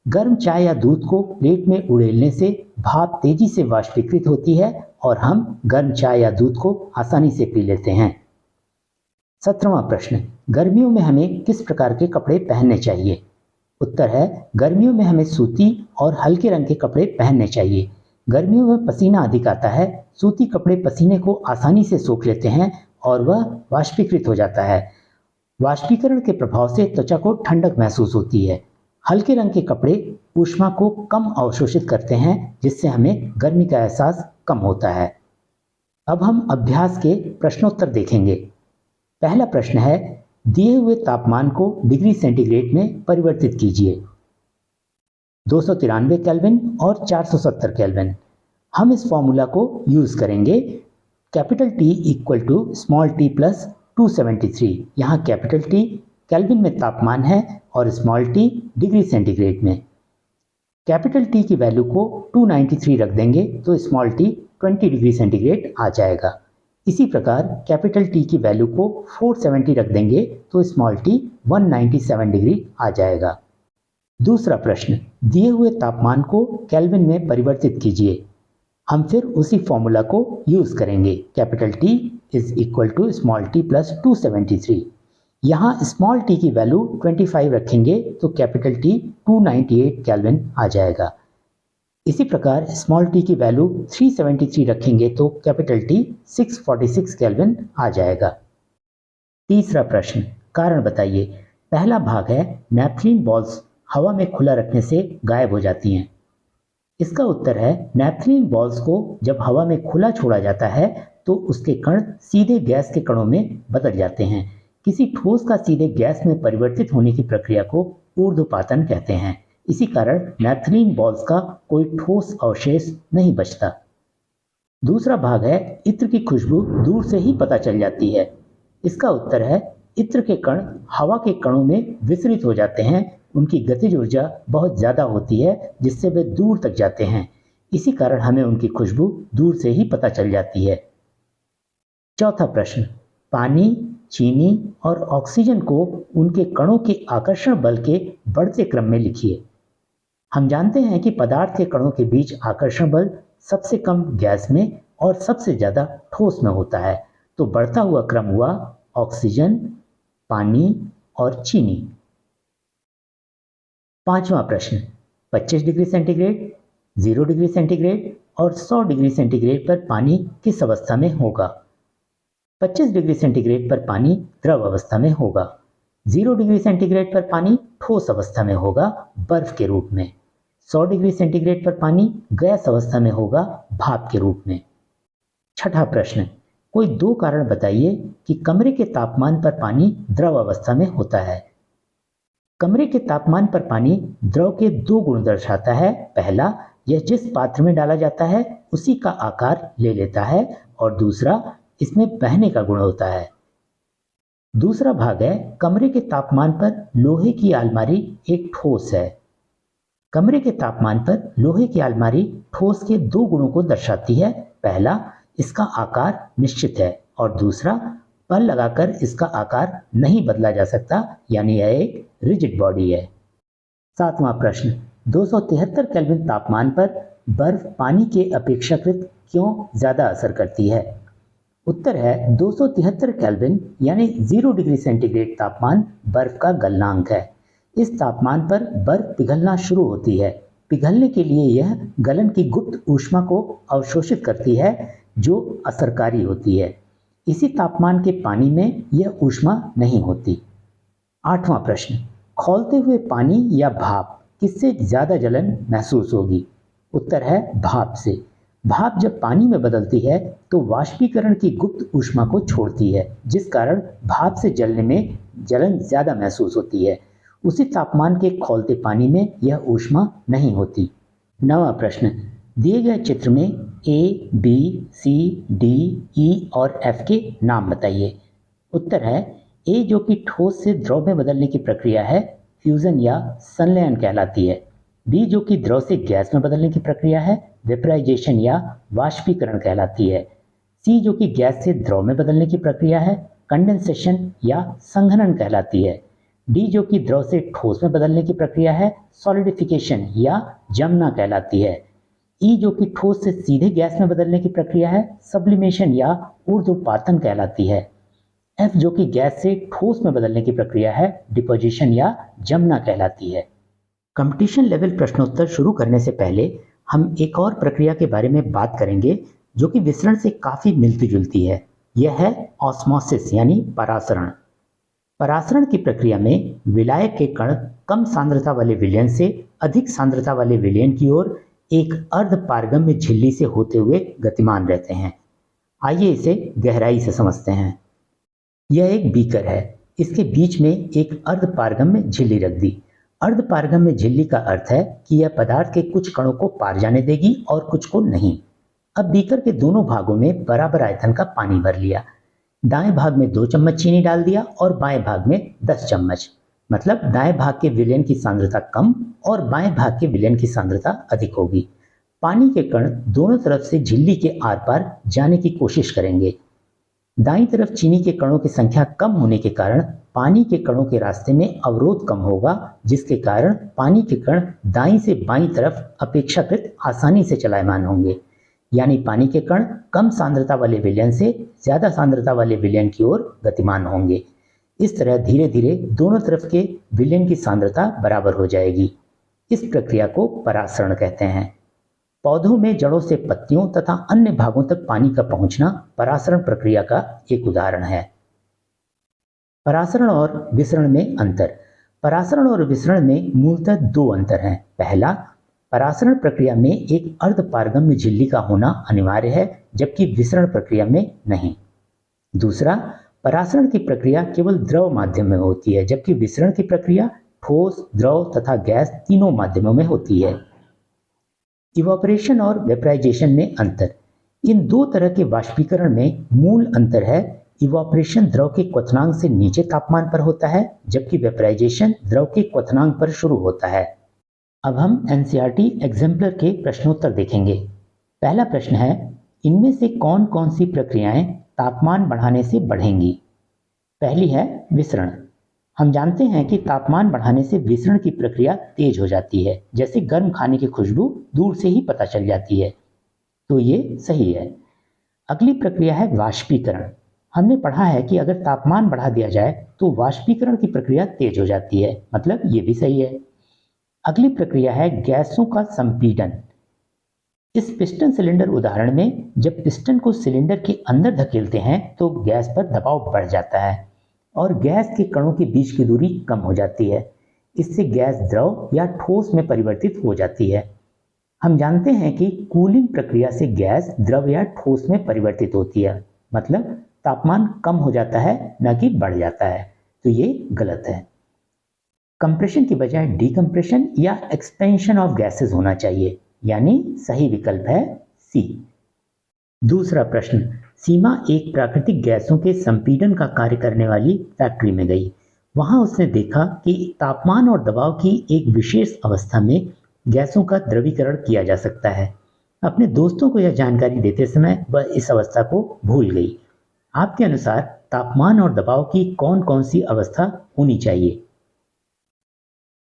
गर्म चाय या दूध को प्लेट में उड़ेलने से भाप तेजी से वाष्पीकृत होती है और हम गर्म चाय या दूध को आसानी से पी लेते हैं। 17वां प्रश्न, गर्मियों में हमें किस प्रकार के कपड़े पहनने चाहिए? उत्तर है, गर्मियों में हमें सूती और हल्के रंग के कपड़े पहनने चाहिए। गर्मियों में पसीना अधिक आता है। सूती कपड़े पसीने को आसानी से सोख लेते हैं और वह वाष्पीकृत हो जाता है। वाष्पीकरण के प्रभाव से त्वचा को ठंडक महसूस होती है। हल्के रंग के कपड़े ऊष्मा को कम अवशोषित करते हैं, जिससे हमें गर्मी का एहसास कम होता है। अब हम अभ्यास के प्रश्नोत्तर देखेंगे। पहला प्रश्न है, दिए हुए तापमान को डिग्री सेंटीग्रेड में परिवर्तित कीजिए। 293 केल्विन और 470 केल्विन। हम इस फॉर्मूला को यूज करेंगे। Capital T equal to small t plus 273। यहाँ कैपिटल T केल्विन में तापमान है और स्मॉल t डिग्री सेंटीग्रेड में। कैपिटल T की वैल्यू को 293 रख देंगे तो स्मॉल t 20 डिग्री सेंटीग्रेड आ जाएगा। इसी प्रकार कैपिटल T की वैल्यू को 470 रख देंगे तो स्मॉल t 197 डिग्री आ जाएगा। दूसरा प्रश्न, दिए हुए तापमान को केल्विन में परिवर्तित कीजिए। हम फिर उसी फॉर्मूला को यूज करेंगे। Capital T is equal to small t plus 273। यहाँ स्मॉल t की वैल्यू 25 रखेंगे तो कैपिटल T 298 केल्विन आ जाएगा। इसी प्रकार स्मॉल t की वैल्यू 373 रखेंगे तो कैपिटल T 646 केल्विन आ जाएगा। तीसरा प्रश्न, कारण बताइए। पहला भाग है, नैपथलीन बॉल्स हवा में खुला रखने से गायब हो जाती हैं। इसका उत्तर है, नैपथलीन बॉल्स को जब हवा में खुला छोड़ा जाता है तो उसके कण सीधे गैस के कणों में बदल जाते हैं। किसी ठोस का सीधे गैस में परिवर्तित होने की प्रक्रिया को ऊर्ध्वपातन कहते हैं। इसी कारण नैपथलीन बॉल्स का कोई ठोस अवशेष नहीं बचता। दूसरा भाग है, इत्र की खुशबू दूर से ही पता चल जाती है। इसका उत्तर है, इत्र के कण हवा के कणों में विसरित हो जाते हैं। उनकी गतिज ऊर्जा बहुत ज्यादा होती है जिससे वे दूर तक जाते हैं। इसी कारण हमें उनकी खुशबू दूर से ही पता चल जाती है। चौथा प्रश्न, पानी, चीनी और ऑक्सीजन को उनके कणों के आकर्षण बल के बढ़ते क्रम में लिखिए। हम जानते हैं कि पदार्थ के कणों के बीच आकर्षण बल सबसे कम गैस में और सबसे ज्यादा ठोस में होता है। तो बढ़ता हुआ क्रम हुआ ऑक्सीजन, पानी और चीनी। पांचवा प्रश्न, 25 डिग्री सेंटीग्रेड, 0 डिग्री सेंटीग्रेड और 100 डिग्री सेंटीग्रेड पर पानी किस अवस्था में होगा? 25 डिग्री सेंटीग्रेड पर पानी द्रव अवस्था में होगा। 0 डिग्री सेंटीग्रेड पर पानी ठोस अवस्था में होगा, बर्फ के रूप में। 100 डिग्री सेंटीग्रेड पर पानी गैस अवस्था में होगा, भाप के रूप में। छठा प्रश्न, कोई दो कारण बताइए कि कमरे के तापमान पर पानी द्रव अवस्था में होता है। कमरे के तापमान पर पानी द्रव के दो गुण दर्शाता है। पहला, यह जिस पात्र में डाला जाता है उसी का आकार ले लेता है और दूसरा, इसमें बहने का गुण होता है। दूसरा भाग है, कमरे के तापमान पर लोहे की अलमारी एक ठोस है। कमरे के तापमान पर लोहे की अलमारी ठोस के दो गुणों को दर्शाती है। पहला, इसका आकार निश्चित है और दूसरा, बल लगाकर इसका आकार नहीं बदला जा सकता, यानी यह एक रिजिड बॉडी है। सातवां प्रश्न, 273 केल्विन तापमान पर बर्फ पानी के अपेक्षाकृत क्यों ज्यादा असर करती है? उत्तर है, 273 केल्विन यानी 0 डिग्री सेंटीग्रेड तापमान बर्फ का गलनांक है। इस तापमान पर बर्फ पिघलना शुरू होती है। पिघलने के लिए यह गलन की गुप्त ऊष्मा को अवशोषित करती है जो असरकारी होती है। इसी तापमान के पानी में यह ऊष्मा नहीं होती। आठवां प्रश्न, खौलते हुए पानी या भाप किससे ज्यादा जलन महसूस होगी? उत्तर है, भाप से। भाप जब पानी में बदलती है तो वाष्पीकरण की गुप्त ऊष्मा को छोड़ती है, जिस कारण भाप से जलने में जलन ज्यादा महसूस होती है। उसी तापमान के खौलते पानी में यह ऊष्मा नहीं होती। नवां प्रश्न, दिए गए चित्र में ए, बी, सी, डी, ई और एफ के नाम बताइए। उत्तर है, ए जो कि ठोस से द्रव में बदलने की प्रक्रिया है, फ्यूजन या संलयन कहलाती है। बी जो कि द्रव से गैस में बदलने की प्रक्रिया है, वेपराइजेशन या वाष्पीकरण कहलाती है। सी जो कि गैस से द्रव में बदलने की प्रक्रिया है, कंडेंसेशन या संघनन कहलाती है। डी जो कि द्रव से ठोस में बदलने की प्रक्रिया है, सॉलिडिफिकेशन या जमना कहलाती है। ई जो कि ठोस से सीधे गैस में बदलने की प्रक्रिया है, सब्लिमेशन या ऊर्ध्वपातन कहलाती है। F जो कि गैस से ठोस में बदलने की प्रक्रिया है, डिपोजिशन या जमना कहलाती है। कंपटीशन लेवल प्रश्नोत्तर शुरू करने से पहले हम एक और प्रक्रिया के बारे में बात करेंगे जो कि विसरण से काफी मिलती जुलती है। यह है ऑस्मोसिस यानी परासरण। परासरण की प्रक्रिया में विलायक के कण कम सांद्रता वाले विलयन से अधिक सांद्रता वाले विलयन की ओर एक अर्ध पारगम्य झिल्ली से होते हुए गतिमान रहते हैं। आइए इसे गहराई से समझते हैं। यह एक बीकर है, इसके बीच में एक अर्ध पारगम्य झिल्ली रख दी। अर्ध पारगम्य झिल्ली का अर्थ है कि यह पदार्थ के कुछ कणों को पार जाने देगी और कुछ को नहीं। अब बीकर के दोनों भागों में बराबर आयतन का पानी भर लिया। दाएं भाग में 2 चम्मच चीनी डाल दिया और बाएं भाग में 10 चम्मच। मतलब दाएं भाग के विलयन की सांद्रता कम और बाएं भाग के विलयन की सांद्रता अधिक होगी। पानी के कण दोनों तरफ से झिल्ली के आर पार जाने की कोशिश करेंगे। दाईं तरफ चीनी के कणों की संख्या कम होने के कारण पानी के कणों के रास्ते में अवरोध कम होगा, जिसके कारण पानी के कण दाईं से बाईं तरफ अपेक्षाकृत आसानी से चलायमान होंगे। यानी पानी के कण कम सांद्रता वाले विलयन से ज्यादा सांद्रता वाले विलयन की ओर गतिमान होंगे। इस तरह धीरे धीरे दोनों तरफ के विलयन की सांद्रता बराबर हो जाएगी। इस प्रक्रिया को परासरण कहते हैं। पौधों में जड़ों से पत्तियों तथा अन्य भागों तक पानी का पहुंचना परासरण प्रक्रिया का एक उदाहरण है। परासरण और विसरण में अंतर। परासरण और विसरण में मूलतः 2 अंतर हैं। पहला, परासरण प्रक्रिया में एक अर्ध पारगम्य झिल्ली का होना अनिवार्य है, जबकि विसरण प्रक्रिया में नहीं। दूसरा, परासरण की प्रक्रिया केवल द्रव माध्यम में होती है, जबकि विसरण की प्रक्रिया ठोस, द्रव तथा गैस तीनों माध्यमों में होती है। इवापोरेशन और वेपराइजेशन में अंतर। इन 2 तरह के वाष्पीकरण में मूल अंतर है, इवापोरेशन द्रव के क्वथनांक से नीचे तापमान पर होता है, जबकि वेपराइजेशन द्रव के क्वथनांक पर शुरू होता है। अब हम एनसीईआरटी एग्जाम्पलर के प्रश्नोत्तर देखेंगे। पहला प्रश्न है, इनमें से कौन कौन सी प्रक्रियाएं तापमान बढ़ाने से बढ़ेंगी? पहली है विसरण। हम जानते हैं कि तापमान बढ़ाने से विसरण की प्रक्रिया तेज हो जाती है, जैसे गर्म खाने की खुशबू दूर से ही पता चल जाती है, तो ये सही है। अगली प्रक्रिया है वाष्पीकरण। हमने पढ़ा है कि अगर तापमान बढ़ा दिया जाए तो वाष्पीकरण की प्रक्रिया तेज हो जाती है, मतलब ये भी सही है। अगली प्रक्रिया है गैसों का संपीडन। इस पिस्टन सिलेंडर उदाहरण में जब पिस्टन को सिलेंडर के अंदर धकेलते हैं तो गैस पर दबाव बढ़ जाता है और गैस के कणों के बीच की दूरी कम हो जाती है। इससे गैस द्रव या ठोस में परिवर्तित हो जाती है। हम जानते हैं कि कूलिंग प्रक्रिया से गैस द्रव या ठोस में परिवर्तित होती है, मतलब तापमान कम हो जाता है, न कि बढ़ जाता है, तो ये गलत है। कंप्रेशन की बजाय डीकंप्रेशन या एक्सपेंशन ऑफ गैसेस होना चाहिए, यानी सही विकल्प है सी। दूसरा प्रश्न, सीमा एक प्राकृतिक गैसों के संपीड़न का कार्य करने वाली फैक्ट्री में गई। वहां उसने देखा कि तापमान और दबाव की एक विशेष अवस्था में गैसों का द्रवीकरण किया जा सकता है। अपने दोस्तों को यह जानकारी देते समय वह इस अवस्था को भूल गई। आपके अनुसार तापमान और दबाव की कौन कौन सी अवस्था होनी चाहिए?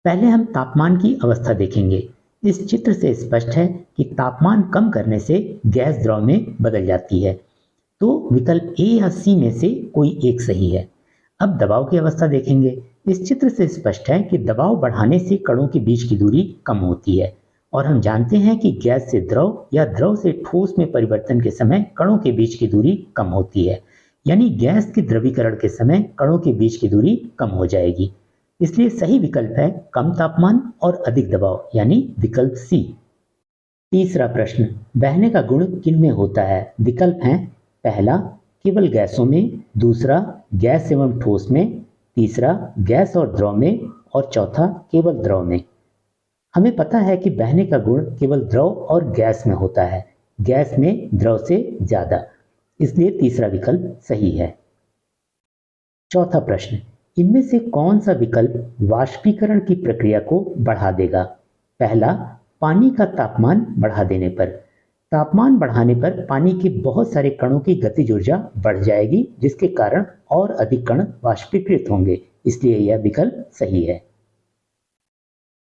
पहले हम तापमान की अवस्था देखेंगे। इस चित्र से स्पष्ट है कि तापमान कम करने से गैस द्रव में बदल जाती है, तो विकल्प ए या सी में से कोई एक सही है। अब दबाव की अवस्था देखेंगे। इस चित्र से स्पष्ट है कि दबाव बढ़ाने से कणों के बीच की दूरी कम होती है और हम जानते हैं कि गैस से द्रव या द्रव से ठोस में परिवर्तन के समय कणों के बीच की दूरी कम होती है, यानी गैस के द्रवीकरण के समय कणों के बीच की दूरी कम हो जाएगी। इसलिए सही विकल्प है कम तापमान और अधिक दबाव, यानी विकल्प सी। तीसरा प्रश्न, बहने का गुण किन में होता है? विकल्प हैं, पहला केवल गैसों में, दूसरा गैस एवं ठोस में, तीसरा गैस और द्रव में और चौथा केवल द्रव में। हमें पता है कि बहने का गुण केवल द्रव और गैस में होता है, गैस में द्रव से ज्यादा, इसलिए तीसरा विकल्प सही है। चौथा प्रश्न, इनमें से कौन सा विकल्प वाष्पीकरण की प्रक्रिया को बढ़ा देगा? पहला, पानी का तापमान बढ़ा देने पर। तापमान बढ़ाने पर पानी के बहुत सारे कणों की गतिज ऊर्जा बढ़ जाएगी, जिसके कारण और अधिक कण वाष्पीकृत होंगे, इसलिए यह विकल्प सही है।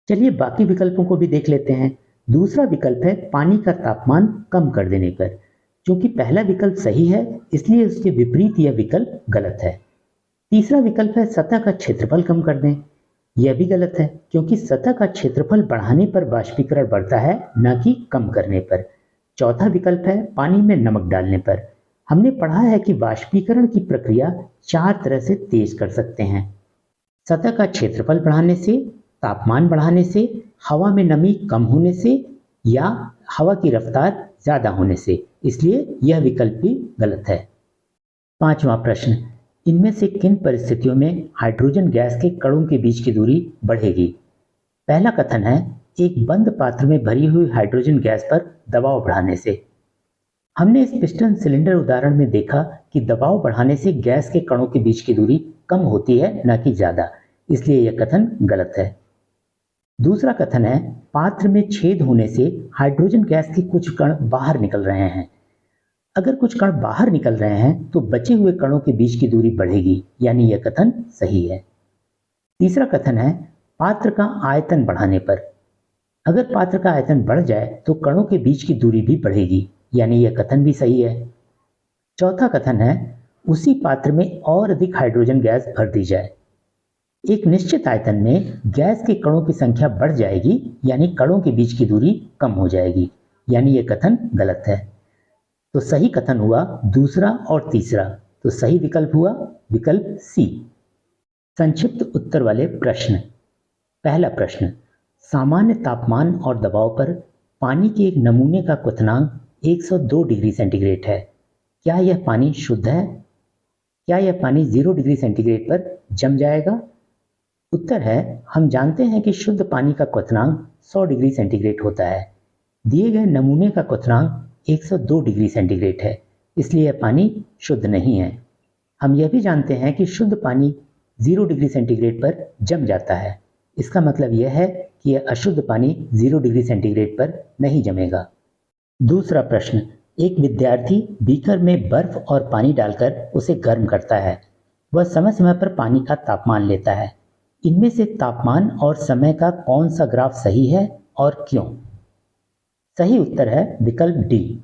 चलिए बाकी विकल्पों को भी देख लेते हैं। दूसरा विकल्प है पानी का तापमान कम कर देने पर। क्योंकि पहला विकल्प सही है इसलिए उसके विपरीत यह विकल्प गलत है। तीसरा विकल्प है सतह का क्षेत्रफल कम कर दें। यह भी गलत है क्योंकि सतह का क्षेत्रफल बढ़ाने पर वाष्पीकरण बढ़ता है, न कि कम करने पर। चौथा विकल्प है पानी में नमक डालने पर। हमने पढ़ा है कि वाष्पीकरण की प्रक्रिया 4 तरह से तेज कर सकते हैं। सतह का क्षेत्रफल बढ़ाने से, तापमान बढ़ाने से, हवा में नमी कम होने से या हवा की रफ्तार ज्यादा होने से। इसलिए यह विकल्प भी गलत है। पांचवा प्रश्न, इनमें से किन परिस्थितियों में हाइड्रोजन गैस के कणों के बीच की दूरी बढ़ेगी? पहला कथन है एक बंद पात्र में भरी हुई हाइड्रोजन गैस पर दबाव बढ़ाने से। हमने इस पिस्टन सिलेंडर उदाहरण में देखा कि दबाव बढ़ाने से गैस के कणों के बीच की दूरी कम होती है, न कि ज्यादा, इसलिए यह कथन गलत है। दूसरा कथन है पात्र में छेद होने से हाइड्रोजन गैस के कुछ कण बाहर निकल रहे हैं। अगर कुछ कण बाहर निकल रहे हैं तो बचे हुए कणों के बीच की दूरी बढ़ेगी, यानी यह कथन सही है। तीसरा कथन है पात्र का आयतन बढ़ाने पर। अगर पात्र का आयतन बढ़ जाए तो कणों के बीच की दूरी भी बढ़ेगी, यानी यह कथन भी सही है। चौथा कथन है उसी पात्र में और अधिक हाइड्रोजन गैस भर दी जाए। एक निश्चित आयतन में गैस के कणों की संख्या बढ़ जाएगी, यानी कणों के बीच की दूरी कम हो जाएगी, यानी यह कथन गलत है। तो सही कथन हुआ दूसरा और तीसरा, तो सही विकल्प हुआ विकल्प सी। संक्षिप्त उत्तर वाले प्रश्न। पहला प्रश्न, सामान्य तापमान और दबाव पर पानी के एक नमूने का क्वथनांक 102 डिग्री सेंटीग्रेड है। क्या यह पानी शुद्ध है? क्या यह पानी 0 डिग्री सेंटीग्रेड पर जम जाएगा? उत्तर है हम जानते हैं कि शुद्ध पानी का क्वथनांक 100 डिग्री सेंटीग्रेड होता है। दिए गए नमूने का क्वथनांक 102 डिग्री सेंटीग्रेड है, इसलिए यह पानी शुद्ध नहीं है। हम यह भी जानते हैं कि शुद्ध पानी 0 डिग्री सेंटीग्रेड पर जम जाता है। इसका मतलब यह है कि यह अशुद्ध पानी 0 डिग्री सेंटीग्रेड पर नहीं जमेगा। दूसरा प्रश्न, एक विद्यार्थी बीकर में बर्फ और पानी डालकर उसे गर्म करता है। वह समय समय पर पानी का तापमान लेता है। इनमें से तापमान और समय का कौन सा ग्राफ सही है और क्यों? सही उत्तर है विकल्प डी।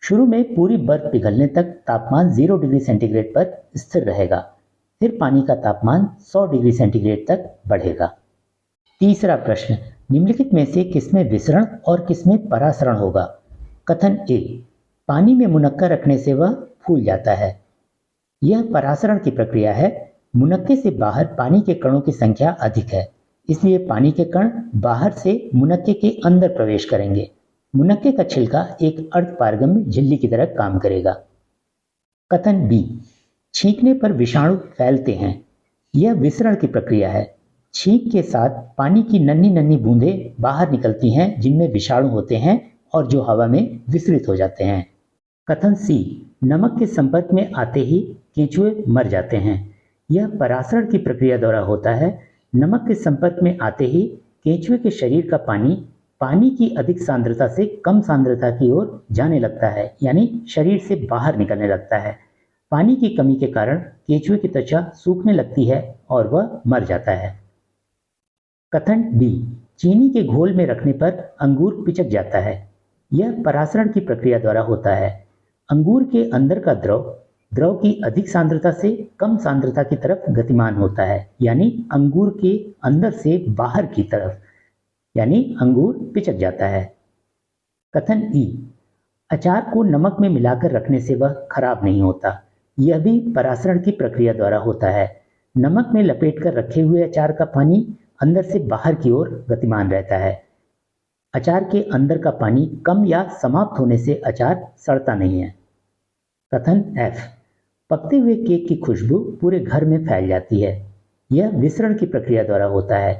शुरू में पूरी बर्फ पिघलने तक तापमान 0 डिग्री सेंटीग्रेड पर स्थिर रहेगा, फिर पानी का तापमान 100 डिग्री सेंटीग्रेड तक बढ़ेगा। तीसरा प्रश्न, निम्नलिखित में से किसमें विसरण और किसमें परासरण होगा? कथन ए, पानी में मुनक्का रखने से वह फूल जाता है। यह परासरण की प्रक्रिया है। मुनक्के से बाहर पानी के कणों की संख्या अधिक है, इसलिए पानी के कण बाहर से मुनक्के के अंदर प्रवेश करेंगे। मुनक्के का छिलका एक अर्धपारगम्य झिल्ली की तरह काम करेगा। कथन बी, छींकने पर विषाणु फैलते हैं। यह विसरण की प्रक्रिया है। छींक के साथ पानी की नन्ही नन्ही बूंदें बाहर निकलती हैं जिनमें विषाणु होते हैं और जो हवा में विसरित हो जाते हैं। कथन सी, नमक के संपर्क में आते ही केंचुए मर जाते हैं। यह परासरण की प्रक्रिया द्वारा होता है। नमक के संपर्क में आते ही केंचुए के शरीर का पानी की अधिक सांद्रता से कम सांद्रता की ओर जाने लगता है, यानी शरीर से बाहर निकलने लगता है। पानी की कमी के कारण केंचुए की त्वचा सूखने लगती है और वह मर जाता है। कथन डी, चीनी के घोल में रखने पर अंगूर पिचक जाता है। यह परासरण की प्रक्रिया द्वारा होता है। अंगूर के अंदर का द्रव की अधिक सांद्रता से कम सांद्रता की तरफ गतिमान होता है, यानी अंगूर के अंदर से बाहर की तरफ, यानी अंगूर पिचक जाता है। कथन ई, अचार को नमक में मिलाकर रखने से वह खराब नहीं होता। यह भी परासरण की प्रक्रिया द्वारा होता है। नमक में लपेटकर रखे हुए अचार का पानी अंदर से बाहर की ओर गतिमान रहता है। अचार के अंदर का पानी कम या समाप्त होने से अचार सड़ता नहीं है। कथन एफ, पकते हुए केक की खुशबू पूरे घर में फैल जाती है। यह विसरण की प्रक्रिया द्वारा होता है।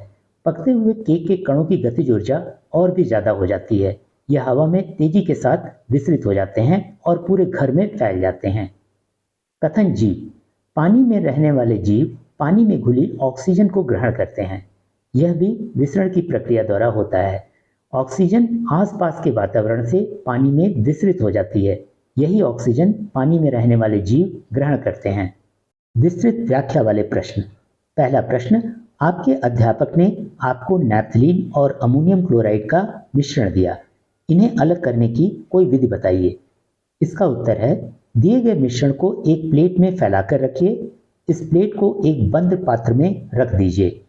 पकते हुए केक के कणों की गतिज ऊर्जा और भी ज्यादा हो जाती है। यह हवा में तेजी के साथ विसरित हो जाते हैं और पूरे घर में फैल जाते हैं। कथन जी, पानी में रहने वाले जीव पानी में घुली ऑक्सीजन को ग्रहण करते हैं। यह भी विसरण की प्रक्रिया द्वारा होता है। ऑक्सीजन आसपास के वातावरण से पानी में विसरित हो जाती है। यही ऑक्सीजन पानी में रहने वाले जीव ग्रहण करते हैं। विस्तृत व्याख्या वाले प्रश्न। पहला प्रश्न, आपके अध्यापक ने आपको नैप्थलीन और अमोनियम क्लोराइड का मिश्रण दिया। इन्हें अलग करने की कोई विधि बताइए। इसका उत्तर है, दिए गए मिश्रण को एक प्लेट में फैलाकर रखिए। इस प्लेट को एक बंद पात्र में रख दीजिए।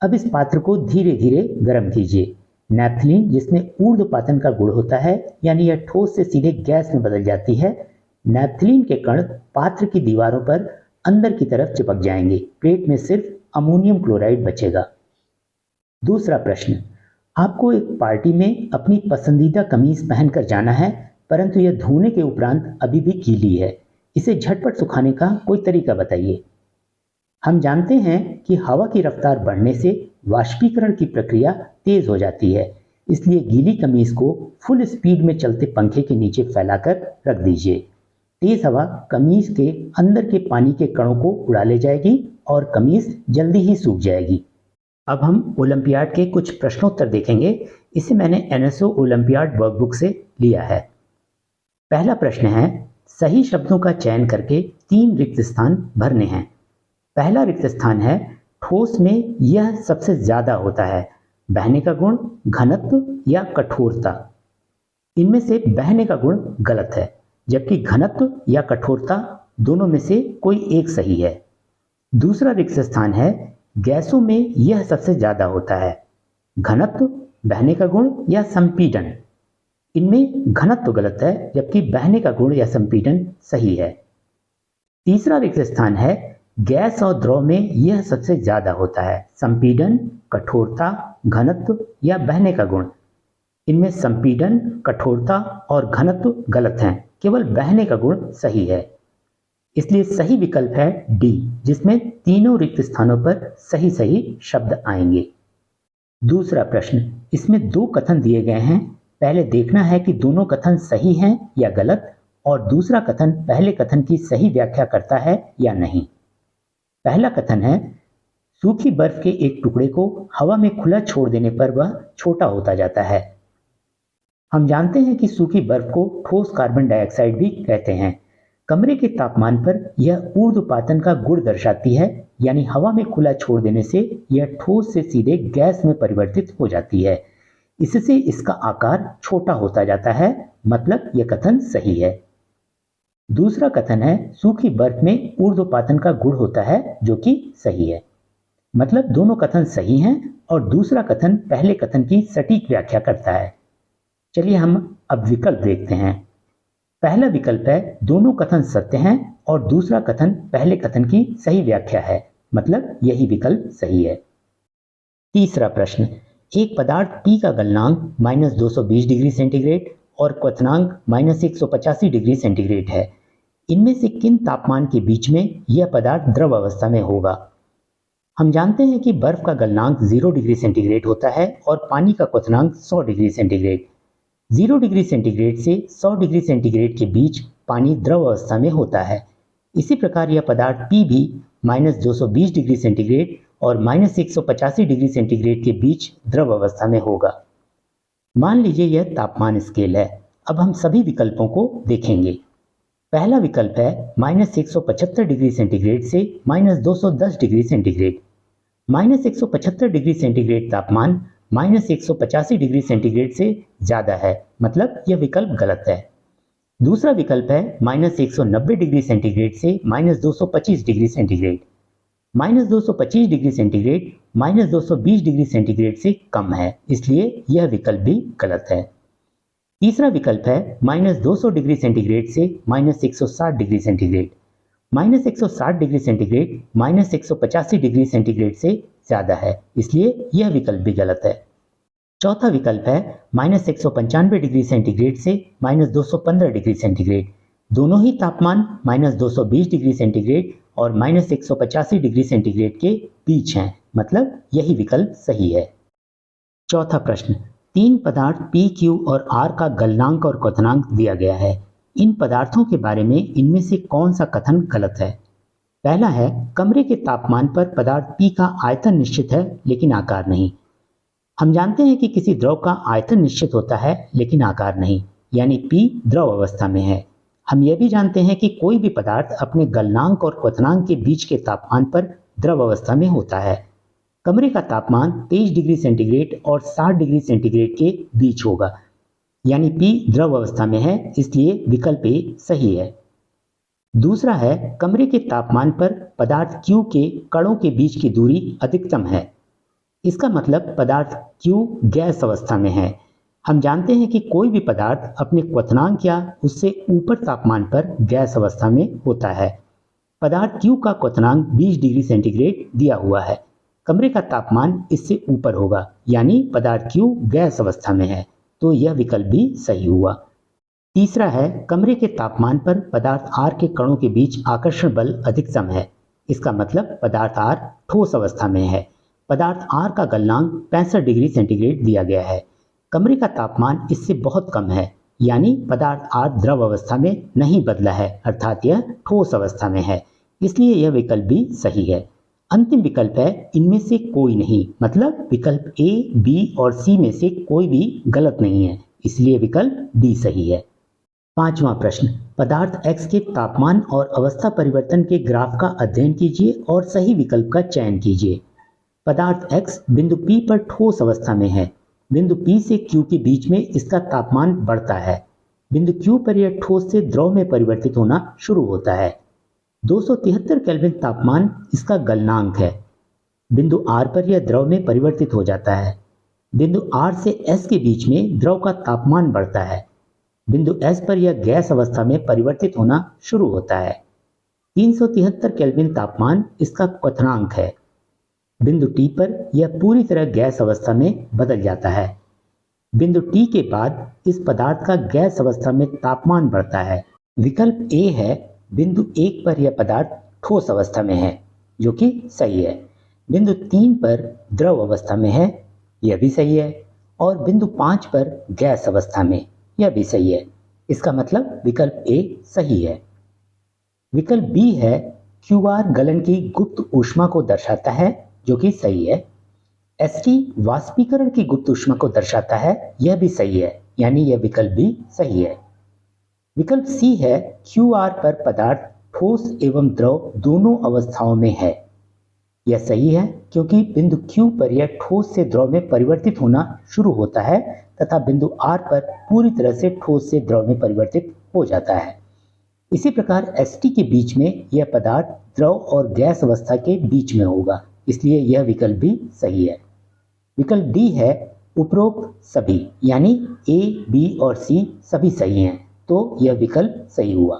अब इस पात्र को धीरे धीरे गर्म कीजिए। नैप्थलीन, जिसमें ऊर्ध्वपातन का गुण होता है, यानी यह ठोस से सीधे गैस में बदल जाती है। नैप्थलीन के कण पात्र की दीवारों पर अंदर की तरफ चिपक जाएंगे। प्लेट में सिर्फ अमोनियम क्लोराइड बचेगा। दूसरा प्रश्न, आपको एक पार्टी में अपनी पसंदीदा कमीज पहनकर जाना है, परंतु यह धोने के उपरांत अभी भी गीली है। इसे झटपट सुखाने का कोई तरीका बताइए। हम जानते हैं कि हवा की रफ्तार बढ़ने से वाष्पीकरण की प्रक्रिया तेज हो जाती है, इसलिए गीली कमीज को फुल स्पीड में चलते पंखे के नीचे फैलाकर रख दीजिए। तेज हवा कमीज के अंदर के पानी के कणों को उड़ा ले जाएगी और कमीज जल्दी ही सूख जाएगी। अब हम ओलंपियाड के कुछ प्रश्नोत्तर देखेंगे। इसे मैंने एनएसओ ओलंपियाड वर्कबुक से लिया है। पहला प्रश्न है, सही शब्दों का चयन करके 3 रिक्त स्थान भरने हैं। पहला रिक्त स्थान है, ठोस में यह सबसे ज्यादा होता है। बहने का गुण, घनत्व या कठोरता। इनमें से बहने का गुण गलत है, जबकि घनत्व या कठोरता दोनों में से कोई एक सही है। दूसरा रिक्त स्थान है, गैसों में यह सबसे ज्यादा होता है। घनत्व, बहने का गुण या संपीडन। इनमें घनत्व गलत है, जबकि बहने का गुण या संपीडन सही है। तीसरा रिक्त स्थान है, गैस और द्रव में यह सबसे ज्यादा होता है। संपीडन, कठोरता, घनत्व या बहने का गुण। इनमें संपीडन, कठोरता और घनत्व गलत हैं, केवल बहने का गुण सही है। इसलिए सही विकल्प है डी, जिसमें तीनों रिक्त स्थानों पर सही सही शब्द आएंगे। दूसरा प्रश्न, इसमें 2 कथन दिए गए हैं। पहले देखना है कि दोनों कथन सही हैं या गलत, और दूसरा कथन पहले कथन की सही व्याख्या करता है या नहीं। पहला कथन है, सूखी बर्फ के एक टुकड़े को हवा में खुला छोड़ देने पर वह छोटा होता जाता है। हम जानते हैं कि सूखी बर्फ को ठोस कार्बन डाइऑक्साइड भी कहते हैं। कमरे के तापमान पर यह ऊर्ध्वपातन का गुण दर्शाती है, यानी हवा में खुला छोड़ देने से यह ठोस से सीधे गैस में परिवर्तित हो जाती है। इससे इसका आकार छोटा होता जाता है, मतलब यह कथन सही है। दूसरा कथन है, सूखी बर्फ में ऊर्ध्वपातन का गुण होता है, जो कि सही है। मतलब दोनों कथन सही हैं और दूसरा कथन पहले कथन की सटीक व्याख्या करता है। चलिए हम अब विकल्प देखते हैं। पहला विकल्प है, दोनों कथन सत्य हैं और दूसरा कथन पहले कथन की सही व्याख्या है, मतलब यही विकल्प सही है। तीसरा प्रश्न, एक पदार्थ P का गलनांक -220 डिग्री सेंटीग्रेड और क्वथनांक -185 डिग्री सेंटीग्रेड है। इनमें से किन तापमान के बीच में यह पदार्थ द्रव अवस्था में होगा? हम जानते हैं कि बर्फ का गलनांक 0 डिग्री सेंटीग्रेड होता है और पानी का क्वथनांक 100 डिग्री सेंटीग्रेड। 0 डिग्री सेंटीग्रेड से 100 डिग्री सेंटीग्रेड के बीच पानी द्रव अवस्था में होता है। इसी प्रकार यह पदार्थ P भी -220 डिग्री सेंटीग्रेड और -185 डिग्री सेंटीग्रेड के बीच द्रव अवस्था में होगा। मान लीजिए यह तापमान स्केल है। अब हम सभी विकल्पों को देखेंगे। पहला विकल्प है -175 डिग्री सेंटीग्रेड से -210 डिग्री सेंटीग्रेड। -175 डिग्री सेंटीग्रेड तापमान -185 डिग्री सेंटीग्रेड से ज्यादा है, मतलब यह विकल्प गलत है। दूसरा विकल्प है -190 डिग्री सेंटीग्रेड से -225 degree centigrade. -225 degree centigrade -220 degree centigrade से कम है, इसलिए यह विकल्प भी गलत है। तीसरा विकल्प है -200 डिग्री सेंटीग्रेड से -160 degree centigrade. -160 degree centigrade -185 degree centigrade से ज्यादा है, इसलिए यह विकल्प भी गलत है। चौथा विकल्प है -195 डिग्री सेंटीग्रेड से -215 डिग्री सेंटीग्रेड। दोनों ही तापमान -220 डिग्री सेंटीग्रेड और -185 डिग्री सेंटीग्रेड के बीच हैं, मतलब यही विकल्प सही है। चौथा प्रश्न, 3 पदार्थ P, Q और R का गलनांक और क्वथनांक दिया गया है। इन पदार्थों के बारे में इनमें से कौन सा कथन गलत है? पहला है, कमरे के तापमान पर पदार्थ P का आयतन निश्चित है लेकिन आकार नहीं। हम जानते हैं कि किसी द्रव का आयतन निश्चित होता है लेकिन आकार नहीं, यानी P द्रव अवस्था में है। हम यह भी जानते हैं कि कोई भी पदार्थ अपने गलनांक और क्वथनांक के बीच के तापमान पर द्रव अवस्था में होता है। कमरे का तापमान 23 डिग्री सेंटीग्रेड और 60 डिग्री सेंटीग्रेड के बीच होगा। यानी P द्रव अवस्था में है, इसलिए विकल्प ए सही है। दूसरा है कमरे के तापमान पर पदार्थ Q के कणों के बीच की दूरी अधिकतम है। इसका मतलब पदार्थ Q गैस अवस्था में है। हम जानते हैं कि कोई भी पदार्थ अपने क्वथनांक या उससे ऊपर तापमान पर गैस अवस्था में होता है। पदार्थ Q का क्वथनांक 20 डिग्री सेंटीग्रेड दिया हुआ है। कमरे का तापमान इससे ऊपर होगा, यानी पदार्थ Q गैस अवस्था में है, तो यह विकल्प भी सही हुआ। तीसरा है कमरे के तापमान पर पदार्थ R के कणों के बीच आकर्षण बल अधिकतम है। इसका मतलब पदार्थ R ठोस अवस्था में है। पदार्थ R का गलनांक 65 डिग्री सेंटीग्रेड दिया गया है। कमरे का तापमान इससे बहुत कम है, यानी पदार्थ R द्रव अवस्था में नहीं बदला है, अर्थात यह ठोस अवस्था में है, इसलिए यह विकल्प भी सही है। अंतिम विकल्प है इनमें से कोई नहीं, मतलब विकल्प A, B और C में से कोई भी गलत नहीं है, इसलिए विकल्प D सही है। पांचवा प्रश्न, पदार्थ X के तापमान और अवस्था परिवर्तन के ग्राफ का अध्ययन कीजिए और सही विकल्प का चयन कीजिए। पदार्थ X बिंदु P पर ठोस अवस्था में है। बिंदु P से Q के बीच में इसका तापमान बढ़ता है। बिंदु Q पर यह ठोस से द्रव में परिवर्तित होना शुरू होता है। 273 केल्विन तापमान इसका गलनांक है। बिंदु R पर यह द्रव में परिवर्तित हो जाता है। बिंदु R से S के बीच में द्रव का तापमान बढ़ता है। बिंदु S पर यह गैस अवस्था में परिवर्तित होना शुरू होता है। 373 केल्विन तापमान इसका क्वथनांक है। बिंदु T पर यह पूरी तरह गैस अवस्था में बदल जाता है। बिंदु T के बाद इस पदार्थ का गैस अवस्था में तापमान बढ़ता है। विकल्प A है बिंदु 1 पर यह पदार्थ ठोस अवस्था में है, जो कि सही है। बिंदु 3 पर द्रव अवस्था में है, यह भी सही है, और बिंदु 5 पर गैस अवस्था में, यह भी सही है। इसका मतलब विकल्प A सही है। विकल्प B है QR गलन की गुप्त ऊष्मा को दर्शाता है, जो कि सही है। ST वाष्पीकरण की गुप्त ऊष्मा को दर्शाता है, यह भी सही है, यानी यह विकल्प भी सही है। विकल्प C है QR पर पदार्थ ठोस एवं द्रव दोनों अवस्थाओं में है। यह सही है क्योंकि बिंदु Q पर यह ठोस से द्रव में परिवर्तित होना शुरू होता है तथा बिंदु R पर पूरी तरह से ठोस से द्रव में परिवर्तित हो जाता है। इसी प्रकार ST के बीच में यह पदार्थ द्रव और गैस अवस्था के बीच में होगा, इसलिए यह विकल्प भी सही है। विकल्प D है उपरोक्त सभी, यानी A, B और C सभी सही हैं, तो यह विकल्प सही हुआ।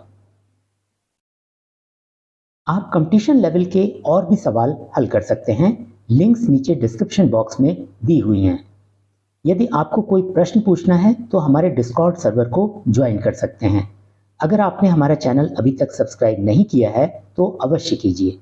आप कंपटीशन लेवल के और भी सवाल हल कर सकते हैं। लिंक्स नीचे डिस्क्रिप्शन बॉक्स में दी हुई हैं। यदि आपको कोई प्रश्न पूछना है तो हमारे डिस्कॉर्ड सर्वर को ज्वाइन कर सकते हैं। अगर आपने हमारा चैनल अभी तक सब्सक्राइब नहीं किया है तो अवश्य कीजिए।